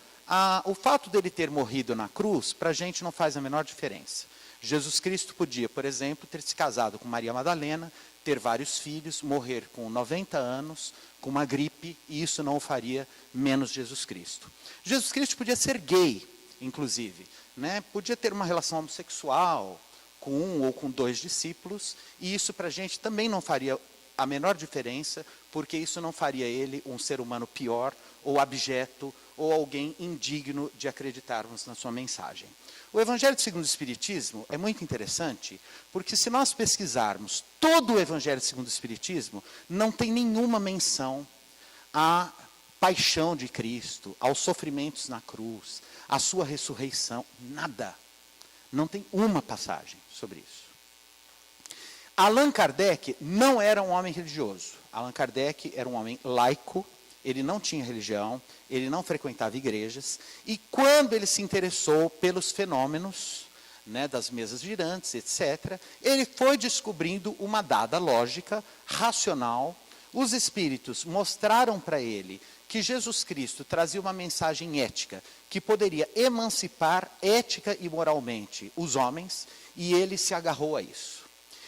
o fato dele ter morrido na cruz, para a gente não faz a menor diferença. Jesus Cristo podia, por exemplo, ter se casado com Maria Madalena, ter vários filhos, morrer com 90 anos, com uma gripe, e isso não o faria menos Jesus Cristo. Jesus Cristo podia ser gay, inclusive, né? Podia ter uma relação homossexual com um ou com 2 discípulos, e isso para a gente também não faria a menor diferença, porque isso não faria ele um ser humano pior, ou abjeto, ou alguém indigno de acreditarmos na sua mensagem. O Evangelho segundo o Espiritismo é muito interessante, porque se nós pesquisarmos todo o Evangelho segundo o Espiritismo, não tem nenhuma menção à paixão de Cristo, aos sofrimentos na cruz, à sua ressurreição, nada. Não tem uma passagem sobre isso. Allan Kardec não era um homem religioso. Allan Kardec era um homem laico, ele não tinha religião, ele não frequentava igrejas, e quando ele se interessou pelos fenômenos, né, das mesas girantes, etc., ele foi descobrindo uma dada lógica, racional. Os espíritos mostraram para ele que Jesus Cristo trazia uma mensagem ética, que poderia emancipar ética e moralmente os homens, e ele se agarrou a isso.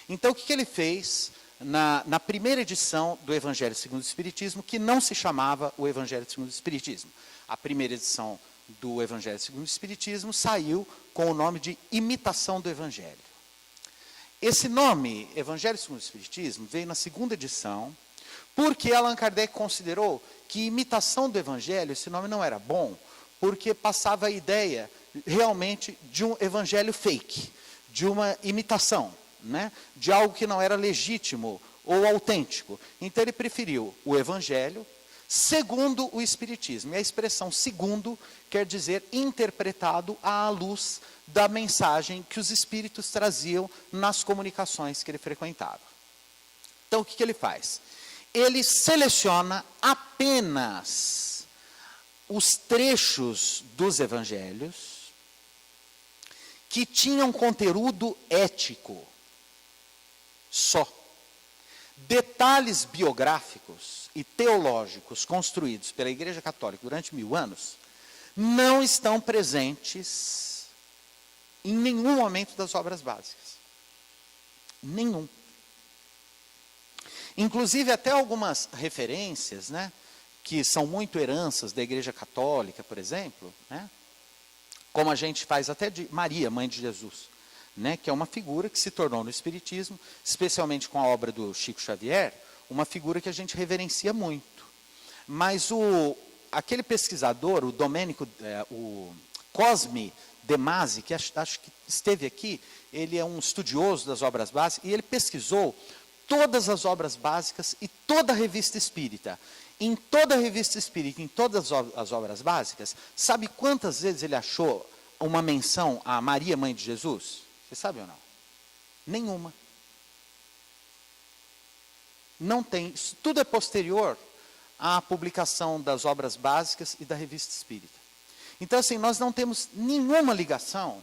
Então, o que ele fez na primeira edição do Evangelho segundo o Espiritismo, que não se chamava o Evangelho segundo o Espiritismo? A primeira edição do Evangelho segundo o Espiritismo saiu com o nome de Imitação do Evangelho. Esse nome, Evangelho segundo o Espiritismo, veio na segunda edição, porque Allan Kardec considerou que imitação do Evangelho, esse nome não era bom, porque passava a ideia realmente de um evangelho fake, de uma imitação, né, de algo que não era legítimo ou autêntico. Então ele preferiu o Evangelho segundo o Espiritismo. E a expressão segundo quer dizer interpretado à luz da mensagem que os espíritos traziam nas comunicações que ele frequentava. Então o que ele faz? Ele seleciona apenas os trechos dos evangelhos que tinham conteúdo ético, Só. Detalhes biográficos e teológicos construídos pela Igreja Católica durante 1000 anos não estão presentes em nenhum momento das obras básicas. Nenhum. Inclusive até algumas referências, né, que são muito heranças da Igreja Católica, por exemplo, né, como a gente faz até de Maria, mãe de Jesus, né, que é uma figura que se tornou no Espiritismo, especialmente com a obra do Chico Xavier, uma figura que a gente reverencia muito. Mas aquele pesquisador, o Domênico, o Cosme De Masi, que acho que esteve aqui, ele é um estudioso das obras básicas, e ele pesquisou todas as obras básicas e toda a revista espírita. Em toda a revista espírita, em todas as obras básicas, sabe quantas vezes ele achou uma menção a Maria, mãe de Jesus? Você sabe ou não? Nenhuma. Não tem. Isso tudo é posterior à publicação das obras básicas e da revista espírita. Então, assim, nós não temos nenhuma ligação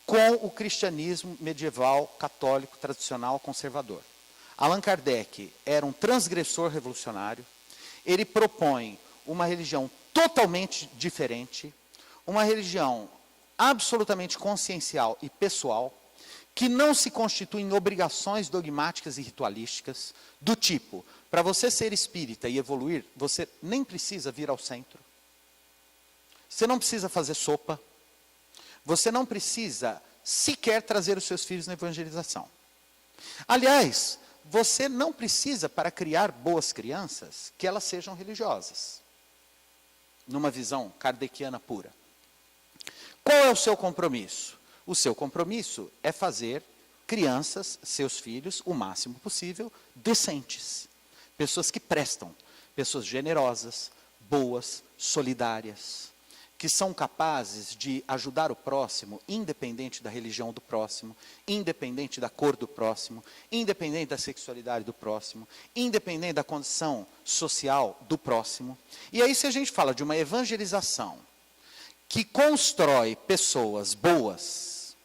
com o cristianismo medieval, católico, tradicional, conservador. Allan Kardec era um transgressor revolucionário. Ele propõe uma religião totalmente diferente, uma religião absolutamente consciencial e pessoal, que não se constitui em obrigações dogmáticas e ritualísticas, do tipo, para você ser espírita e evoluir, você nem precisa vir ao centro, você não precisa fazer sopa, você não precisa sequer trazer os seus filhos na evangelização. Aliás, você não precisa, para criar boas crianças, que elas sejam religiosas, numa visão kardeciana pura. Qual é o seu compromisso? O seu compromisso é fazer crianças, seus filhos, o máximo possível, decentes. Pessoas que prestam, pessoas generosas, boas, solidárias, que são capazes de ajudar o próximo, independente da religião do próximo, independente da cor do próximo, independente da sexualidade do próximo, independente da condição social do próximo. E aí, se a gente fala de uma evangelização que constrói pessoas boas,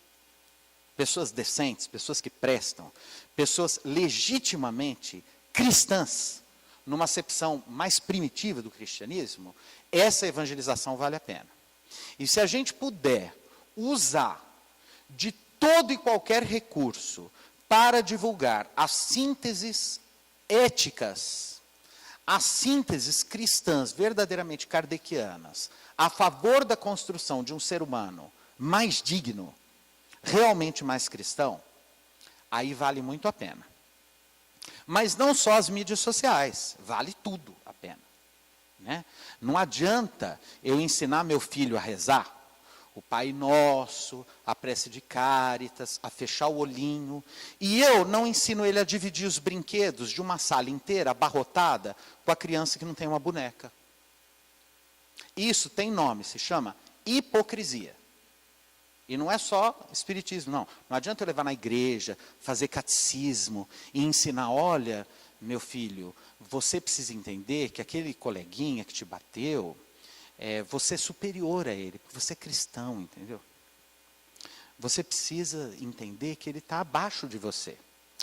pessoas decentes, pessoas que prestam, pessoas legitimamente cristãs, numa acepção mais primitiva do cristianismo, essa evangelização vale a pena. E se a gente puder usar de todo e qualquer recurso para divulgar as sínteses éticas, as sínteses cristãs verdadeiramente kardecianas, a favor da construção de um ser humano mais digno, realmente mais cristão, aí vale muito a pena. Mas não só as mídias sociais, vale tudo a pena. Né? Não adianta eu ensinar meu filho a rezar, o Pai Nosso, a prece de Cáritas, a fechar o olhinho, e eu não ensino ele a dividir os brinquedos de uma sala inteira abarrotada com a criança que não tem uma boneca. Isso tem nome, se chama hipocrisia. E não é só espiritismo, não. Não adianta eu levar na igreja, fazer catecismo e ensinar, olha, meu filho, você precisa entender que aquele coleguinha que te bateu, você é superior a ele, porque você é cristão, entendeu? Você precisa entender que ele está abaixo de você.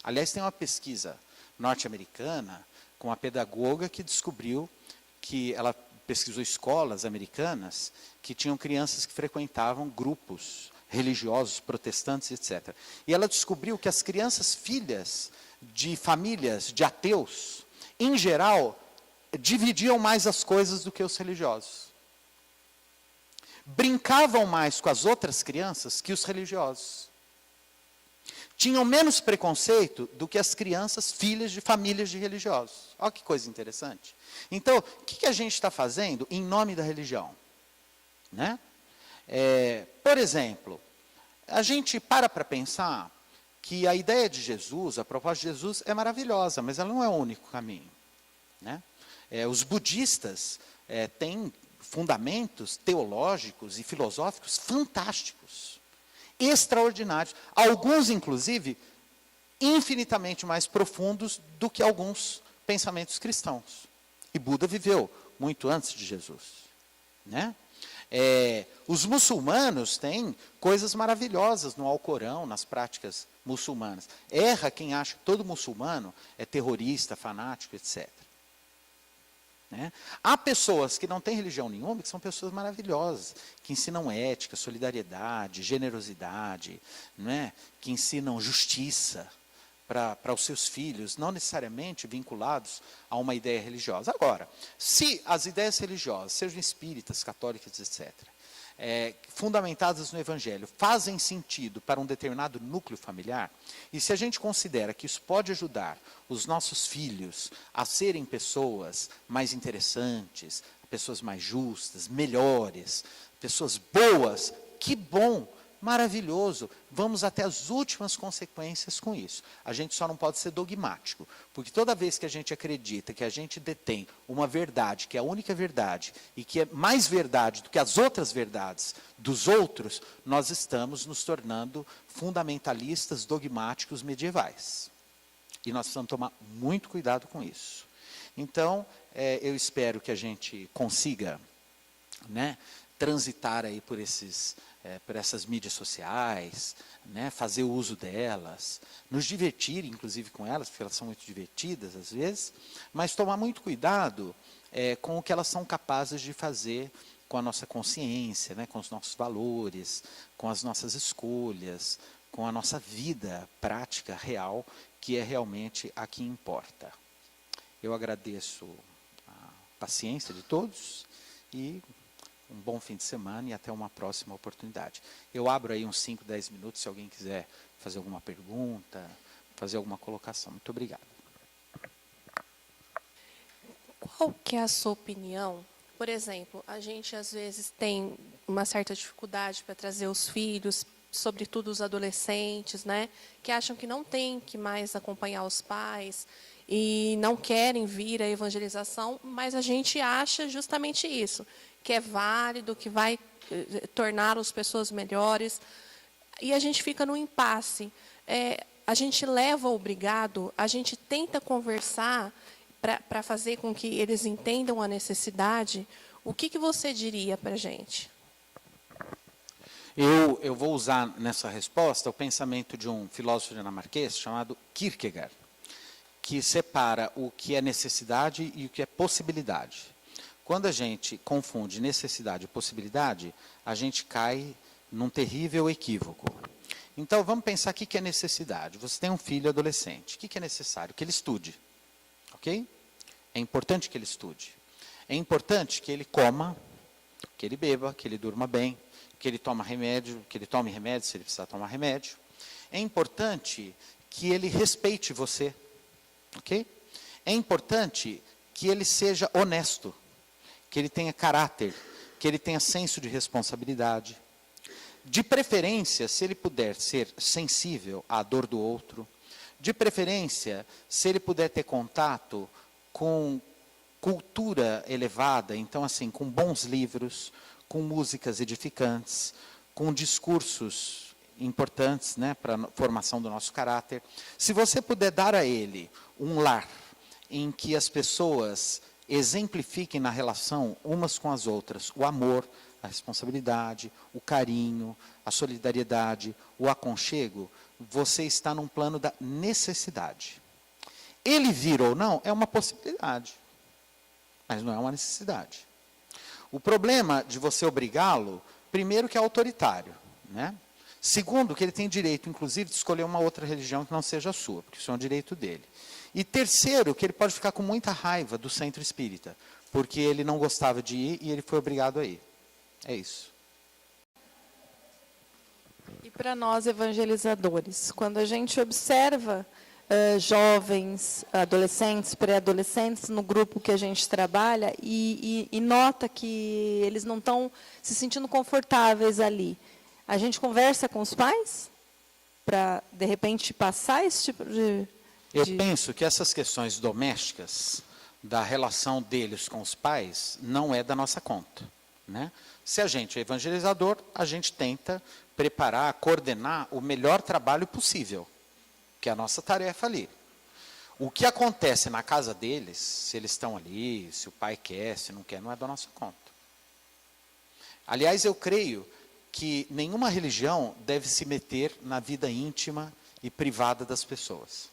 Aliás, tem uma pesquisa norte-americana com uma pedagoga que descobriu que ela pesquisou escolas americanas que tinham crianças que frequentavam grupos religiosos, protestantes, etc. E ela descobriu que as crianças filhas de famílias de ateus, em geral, dividiam mais as coisas do que os religiosos. Brincavam mais com as outras crianças que os religiosos. Tinham menos preconceito do que as crianças filhas de famílias de religiosos. Olha que coisa interessante. Então, o que a gente está fazendo em nome da religião? Né? Por exemplo, a gente para pensar que a ideia de Jesus, a proposta de Jesus é maravilhosa, mas ela não é o único caminho. Né? Os budistas têm fundamentos teológicos e filosóficos fantásticos, extraordinários, alguns inclusive infinitamente mais profundos do que alguns pensamentos cristãos. E Buda viveu muito antes de Jesus. Né? Os muçulmanos têm coisas maravilhosas no Alcorão, nas práticas muçulmanas. Erra quem acha que todo muçulmano é terrorista, fanático, etc. Né? Há pessoas que não têm religião nenhuma, que são pessoas maravilhosas, que ensinam ética, solidariedade, generosidade, né? Que ensinam justiça para os seus filhos, não necessariamente vinculados a uma ideia religiosa. Agora, se as ideias religiosas, sejam espíritas, católicas, etc., fundamentadas no Evangelho, fazem sentido para um determinado núcleo familiar, e se a gente considera que isso pode ajudar os nossos filhos a serem pessoas mais interessantes, pessoas mais justas, melhores, pessoas boas, que bom! Maravilhoso, vamos até as últimas consequências com isso. A gente só não pode ser dogmático, porque toda vez que a gente acredita que a gente detém uma verdade, que é a única verdade, e que é mais verdade do que as outras verdades dos outros, nós estamos nos tornando fundamentalistas dogmáticos medievais. E nós precisamos tomar muito cuidado com isso. Então, eu espero que a gente consiga, né, transitar aí por essas mídias sociais, né, fazer o uso delas, nos divertir, inclusive, com elas, porque elas são muito divertidas, às vezes, mas tomar muito cuidado com o que elas são capazes de fazer com a nossa consciência, né, com os nossos valores, com as nossas escolhas, com a nossa vida prática, real, que é realmente a que importa. Eu agradeço a paciência de todos e um bom fim de semana e até uma próxima oportunidade. Eu abro aí uns 5, 10 minutos, se alguém quiser fazer alguma pergunta, fazer alguma colocação. Muito obrigado. Qual que é a sua opinião? Por exemplo, a gente às vezes tem uma certa dificuldade para trazer os filhos, sobretudo os adolescentes, né, que acham que não tem que mais acompanhar os pais e não querem vir à evangelização, mas a gente acha justamente isso, que é válido, que vai tornar as pessoas melhores, e a gente fica no impasse. A gente leva obrigado, a gente tenta conversar para fazer com que eles entendam a necessidade. O que você diria para a gente? Eu vou usar nessa resposta o pensamento de um filósofo dinamarquês chamado Kierkegaard, que separa o que é necessidade e o que é possibilidade. Quando a gente confunde necessidade e possibilidade, a gente cai num terrível equívoco. Então, vamos pensar o que é necessidade. Você tem um filho adolescente. O que é necessário? Que ele estude. Ok? É importante que ele estude. É importante que ele coma, que ele beba, que ele durma bem, que ele tome remédio, se ele precisar tomar remédio. É importante que ele respeite você. Ok? É importante que ele seja honesto, que ele tenha caráter, que ele tenha senso de responsabilidade. De preferência, se ele puder ser sensível à dor do outro. De preferência, se ele puder ter contato com cultura elevada, então assim, com bons livros, com músicas edificantes, com discursos importantes, né, para a formação do nosso caráter. Se você puder dar a ele um lar em que as pessoas exemplifiquem na relação umas com as outras o amor, a responsabilidade, o carinho, a solidariedade, o aconchego, você está num plano da necessidade. Ele vir ou não é uma possibilidade, mas não é uma necessidade. O problema de você obrigá-lo, primeiro, que é autoritário, né? Segundo, que ele tem direito, inclusive, de escolher uma outra religião que não seja a sua, porque isso é um direito dele. E terceiro, que ele pode ficar com muita raiva do centro espírita, porque ele não gostava de ir e ele foi obrigado a ir. É isso. E para nós evangelizadores, quando a gente observa jovens, adolescentes, pré-adolescentes no grupo que a gente trabalha e nota que eles não estão se sentindo confortáveis ali, a gente conversa com os pais para, de repente, passar esse tipo de... Eu penso que essas questões domésticas, da relação deles com os pais, não é da nossa conta, né? Se a gente é evangelizador, a gente tenta preparar, coordenar o melhor trabalho possível, que é a nossa tarefa ali. O que acontece na casa deles, se eles estão ali, se o pai quer, se não quer, não é da nossa conta. Aliás, eu creio que nenhuma religião deve se meter na vida íntima e privada das pessoas.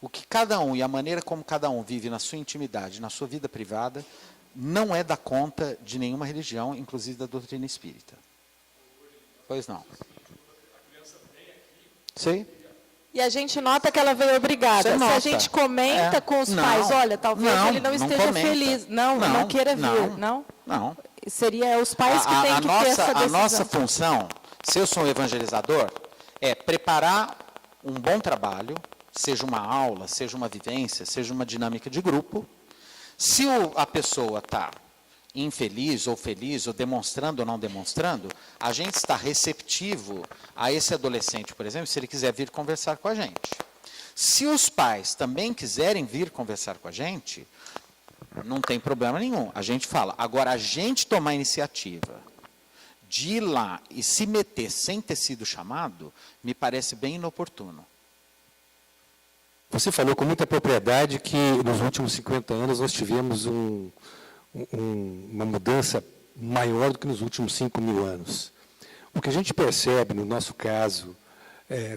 O que cada um e a maneira como cada um vive na sua intimidade, na sua vida privada, não é da conta de nenhuma religião, inclusive da doutrina espírita. Pois não. Sim. E a gente nota que ela veio obrigada. Você Se nota. a gente comenta com os Não, pais, olha, talvez não, ele não esteja comenta. feliz. Não queira vir, não? Não. Seria os pais que têm que ter essa decisão. A nossa função, se eu sou um evangelizador, é preparar um bom trabalho, seja uma aula, seja uma vivência, seja uma dinâmica de grupo. Se a pessoa está infeliz ou feliz, ou demonstrando ou não demonstrando, a gente está receptivo a esse adolescente, por exemplo, se ele quiser vir conversar com a gente. Se os pais também quiserem vir conversar com a gente, não tem problema nenhum. A gente fala. Agora, a gente tomar a iniciativa de ir lá e se meter sem ter sido chamado, me parece bem inoportuno. Você falou com muita propriedade que nos últimos 50 anos nós tivemos uma mudança maior do que nos últimos 5.000 anos. O que a gente percebe, no nosso caso,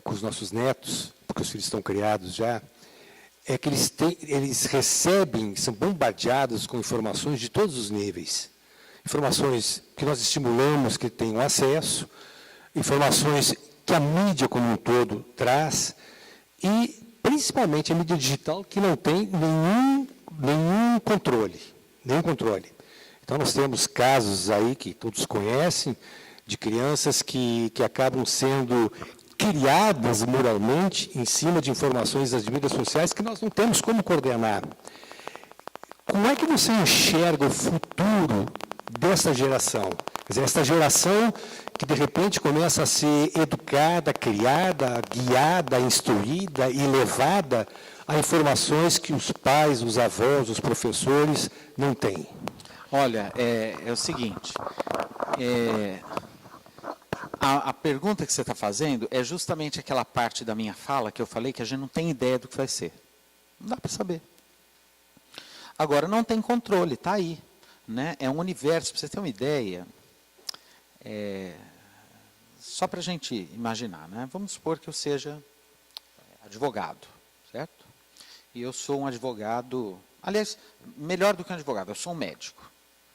com os nossos netos, porque os filhos estão criados já, é que eles recebem, são bombardeados com informações de todos os níveis. Informações que nós estimulamos que tenham acesso, informações que a mídia como um todo traz, e principalmente a mídia digital, que não tem nenhum controle. Então, nós temos casos aí que todos conhecem, de crianças que acabam sendo criadas moralmente em cima de informações das mídias sociais que nós não temos como coordenar. Como é que você enxerga o futuro dessa geração? Quer dizer, essa geração que, de repente, começa a ser educada, criada, guiada, instruída e levada a informações que os pais, os avós, os professores não têm. Olha, é o seguinte, a pergunta que você está fazendo é justamente aquela parte da minha fala que eu falei que a gente não tem ideia do que vai ser. Não dá para saber. Agora, não tem controle, está aí. Né? É um universo, para você ter uma ideia, só para a gente imaginar, né? Vamos supor que eu seja advogado, certo? E eu sou um advogado, aliás, melhor do que um advogado, eu sou um médico,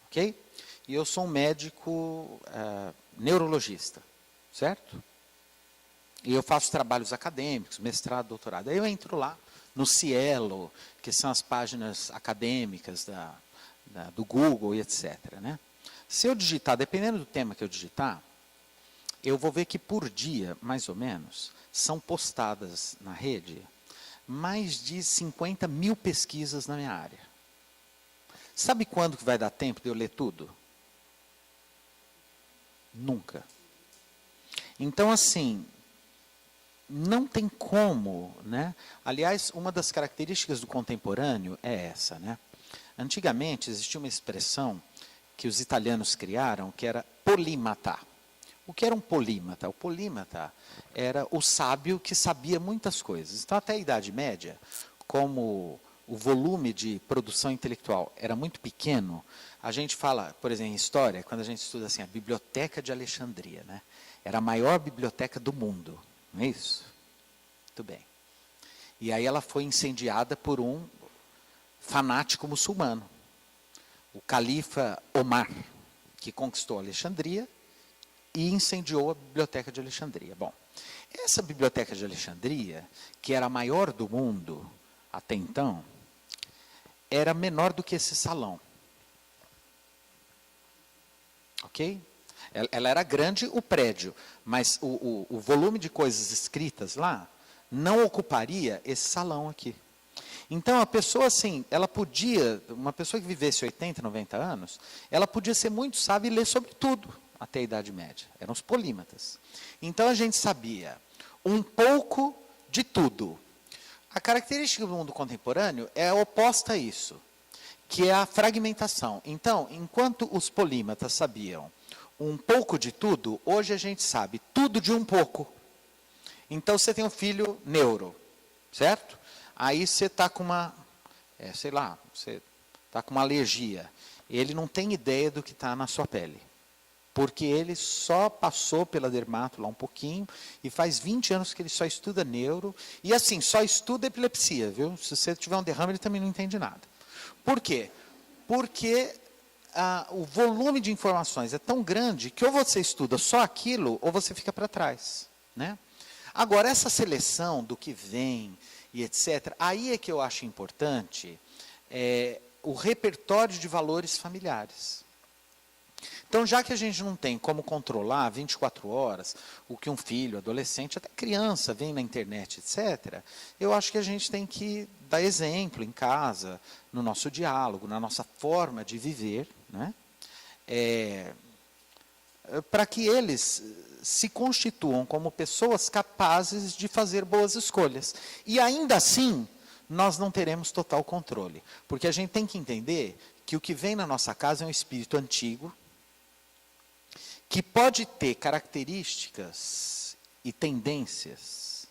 ok? E eu sou um médico neurologista, certo? E eu faço trabalhos acadêmicos, mestrado, doutorado. Aí eu entro lá no Cielo, que são as páginas acadêmicas do Google e etc. Né? Se eu digitar, dependendo do tema que eu digitar, eu vou ver que por dia, mais ou menos, são postadas na rede mais de 50 mil pesquisas na minha área. Sabe quando que vai dar tempo de eu ler tudo? Nunca. Então, assim, não tem como, né? Aliás, uma das características do contemporâneo é essa, né? Antigamente existia uma expressão que os italianos criaram, que era polímata. O que era um polímata? O polímata era o sábio que sabia muitas coisas. Então, até a Idade Média, como o volume de produção intelectual era muito pequeno, a gente fala, por exemplo, em história, quando a gente estuda assim, a Biblioteca de Alexandria, né? Era a maior biblioteca do mundo, não é isso? Muito bem. E aí ela foi incendiada por um fanático muçulmano, o califa Omar, que conquistou Alexandria e incendiou a Biblioteca de Alexandria. Bom, essa Biblioteca de Alexandria, que era a maior do mundo até então, era menor do que esse salão. Ok? Ela era grande, o prédio, mas o volume de coisas escritas lá não ocuparia esse salão aqui. Então, a pessoa, assim, ela podia, uma pessoa que vivesse 80, 90 anos, ela podia ser muito sábia e ler sobre tudo, até a Idade Média. Eram os polímatas. Então, a gente sabia um pouco de tudo. A característica do mundo contemporâneo é oposta a isso, que é a fragmentação. Então, enquanto os polímatas sabiam um pouco de tudo, hoje a gente sabe tudo de um pouco. Então, você tem um filho neuro, certo? Aí você está com uma, sei lá, você está com uma alergia, ele não tem ideia do que está na sua pele. Porque ele só passou pela dermato lá um pouquinho, e faz 20 anos que ele só estuda neuro, e assim, só estuda epilepsia, viu? Se você tiver um derrame, ele também não entende nada. Por quê? Porque o volume de informações é tão grande que ou você estuda só aquilo, ou você fica para trás, né? Agora, essa seleção do que vem, e etc., aí é que eu acho importante o repertório de valores familiares. Então, já que a gente não tem como controlar 24 horas o que um filho, adolescente, até criança vem na internet, etc., eu acho que a gente tem que dar exemplo em casa, no nosso diálogo, na nossa forma de viver, né? Para que eles se constituam como pessoas capazes de fazer boas escolhas. E ainda assim, nós não teremos total controle. Porque a gente tem que entender que o que vem na nossa casa é um espírito antigo, que pode ter características e tendências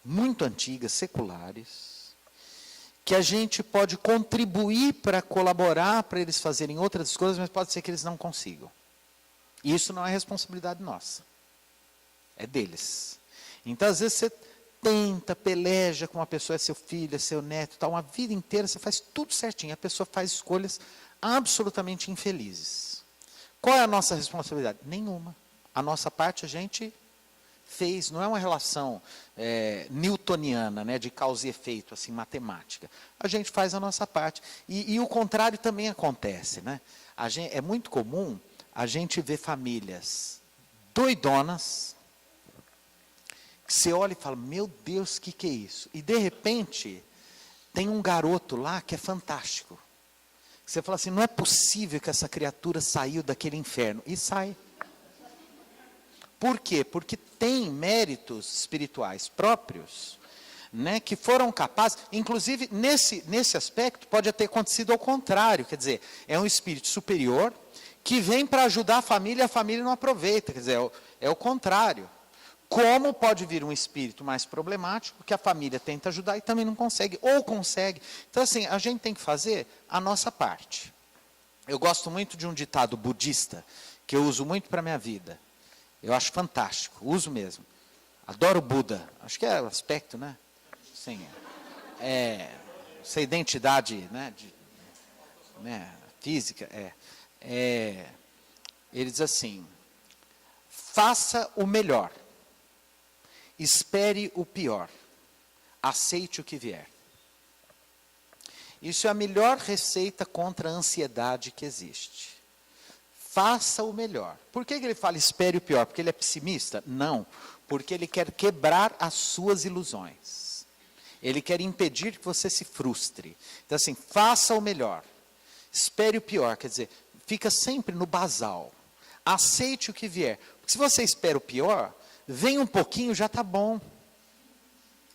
muito antigas, seculares, que a gente pode contribuir para colaborar para eles fazerem outras coisas, mas pode ser que eles não consigam. E isso não é responsabilidade nossa, é deles. Então, às vezes, você tenta, peleja com uma pessoa, é seu filho, é seu neto, tal, uma vida inteira, você faz tudo certinho, a pessoa faz escolhas absolutamente infelizes. Qual é a nossa responsabilidade? Nenhuma. A nossa parte a gente fez, não é uma relação newtoniana, né, de causa e efeito, assim, matemática. A gente faz a nossa parte. E o contrário também acontece, né? É muito comum a gente ver famílias doidonas, que você olha e fala, meu Deus, o que é isso? E de repente, tem um garoto lá que é fantástico. Você fala assim, não é possível que essa criatura saiu daquele inferno. E sai. Por quê? Porque tem méritos espirituais próprios, né, que foram capazes, inclusive nesse aspecto, pode ter acontecido ao contrário, quer dizer, é um espírito superior, que vem para ajudar a família não aproveita, quer dizer, é o contrário. Como pode vir um espírito mais problemático, que a família tenta ajudar e também não consegue, ou consegue. Então, assim, a gente tem que fazer a nossa parte. Eu gosto muito de um ditado budista, que eu uso muito para a minha vida. Eu acho fantástico, uso mesmo. Adoro Buda, acho que é o aspecto, né? Sim, essa identidade, né, física. Ele diz assim, faça o melhor. Espere o pior, aceite o que vier. Isso é a melhor receita contra a ansiedade que existe. Faça o melhor. Por que ele fala espere o pior? Porque ele é pessimista? Não, porque ele quer quebrar as suas ilusões. Ele quer impedir que você se frustre. Então assim, faça o melhor, espere o pior, quer dizer, fica sempre no basal. Aceite o que vier. Porque se você espera o pior, vem um pouquinho, já está bom.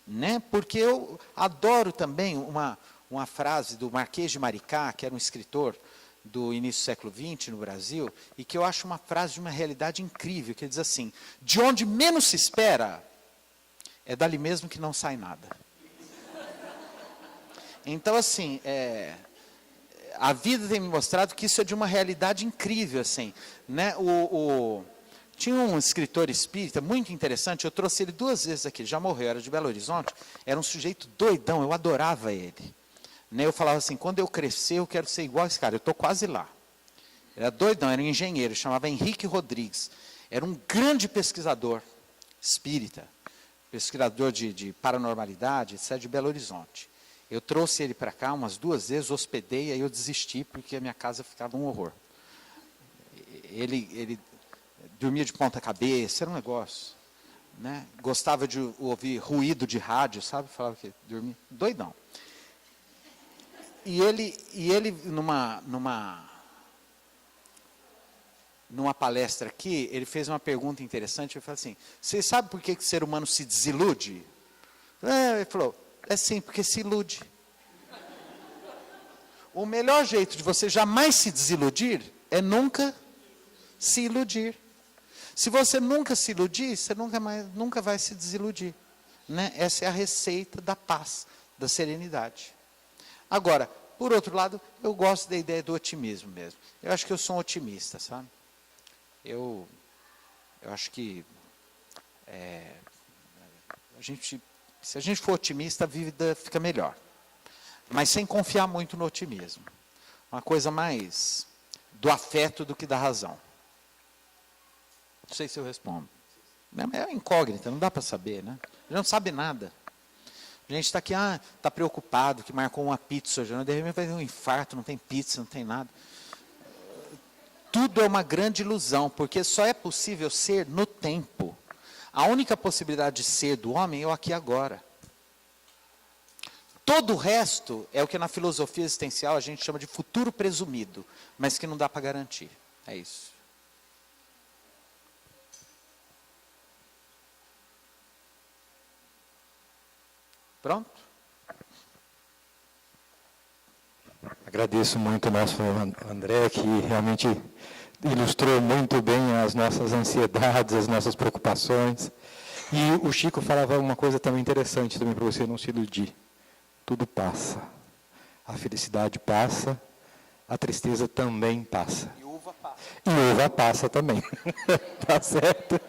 Né? Porque eu adoro também uma frase do Marquês de Maricá, que era um escritor do início do século XX no Brasil, e que eu acho uma frase de uma realidade incrível, que ele diz assim, de onde menos se espera, é dali mesmo que não sai nada. Então, assim, a vida tem me mostrado que isso é de uma realidade incrível, assim, né? Tinha um escritor espírita muito interessante, eu trouxe ele 2 vezes aqui, já morreu, era de Belo Horizonte, era um sujeito doidão, eu adorava ele. Né, eu falava assim, quando eu crescer eu quero ser igual a esse cara, eu estou quase lá. Era doidão, era um engenheiro, chamava Henrique Rodrigues, era um grande pesquisador espírita, pesquisador de paranormalidade, etc., de Belo Horizonte. Eu trouxe ele para cá umas 2 vezes, hospedei, aí eu desisti, porque a minha casa ficava um horror. Ele dormia de ponta cabeça, era um negócio. Né? Gostava de ouvir ruído de rádio, sabe? Falava que dormia. Doidão. E ele numa palestra aqui, ele fez uma pergunta interessante, ele falou assim, você sabe por que o ser humano se desilude? Ele falou, sim, porque se ilude. O melhor jeito de você jamais se desiludir é nunca se iludir. Se você nunca se iludir, você nunca vai se desiludir. Né? Essa é a receita da paz, da serenidade. Agora, Por outro lado, eu gosto da ideia do otimismo mesmo. Eu acho que eu sou um otimista, sabe? Eu acho que se a gente for otimista, a vida fica melhor. Mas sem confiar muito no otimismo. Uma coisa mais do afeto do que da razão. Não sei se eu respondo. É incógnita, não dá para saber, né? A gente não sabe nada. A gente está aqui, está preocupado, que marcou uma pizza hoje, de repente vai ter um infarto, não tem pizza, não tem nada. Tudo é uma grande ilusão, porque só é possível ser no tempo. A única possibilidade de ser do homem é o aqui e agora. Todo o resto é o que na filosofia existencial a gente chama de futuro presumido, mas que não dá para garantir. É isso. Pronto? Agradeço muito ao nosso André, que realmente ilustrou muito bem as nossas ansiedades, as nossas preocupações. E o Chico falava uma coisa também interessante também para você não se iludir. Tudo passa. A felicidade passa, a tristeza também passa. E uva passa. E uva passa também. Tá certo?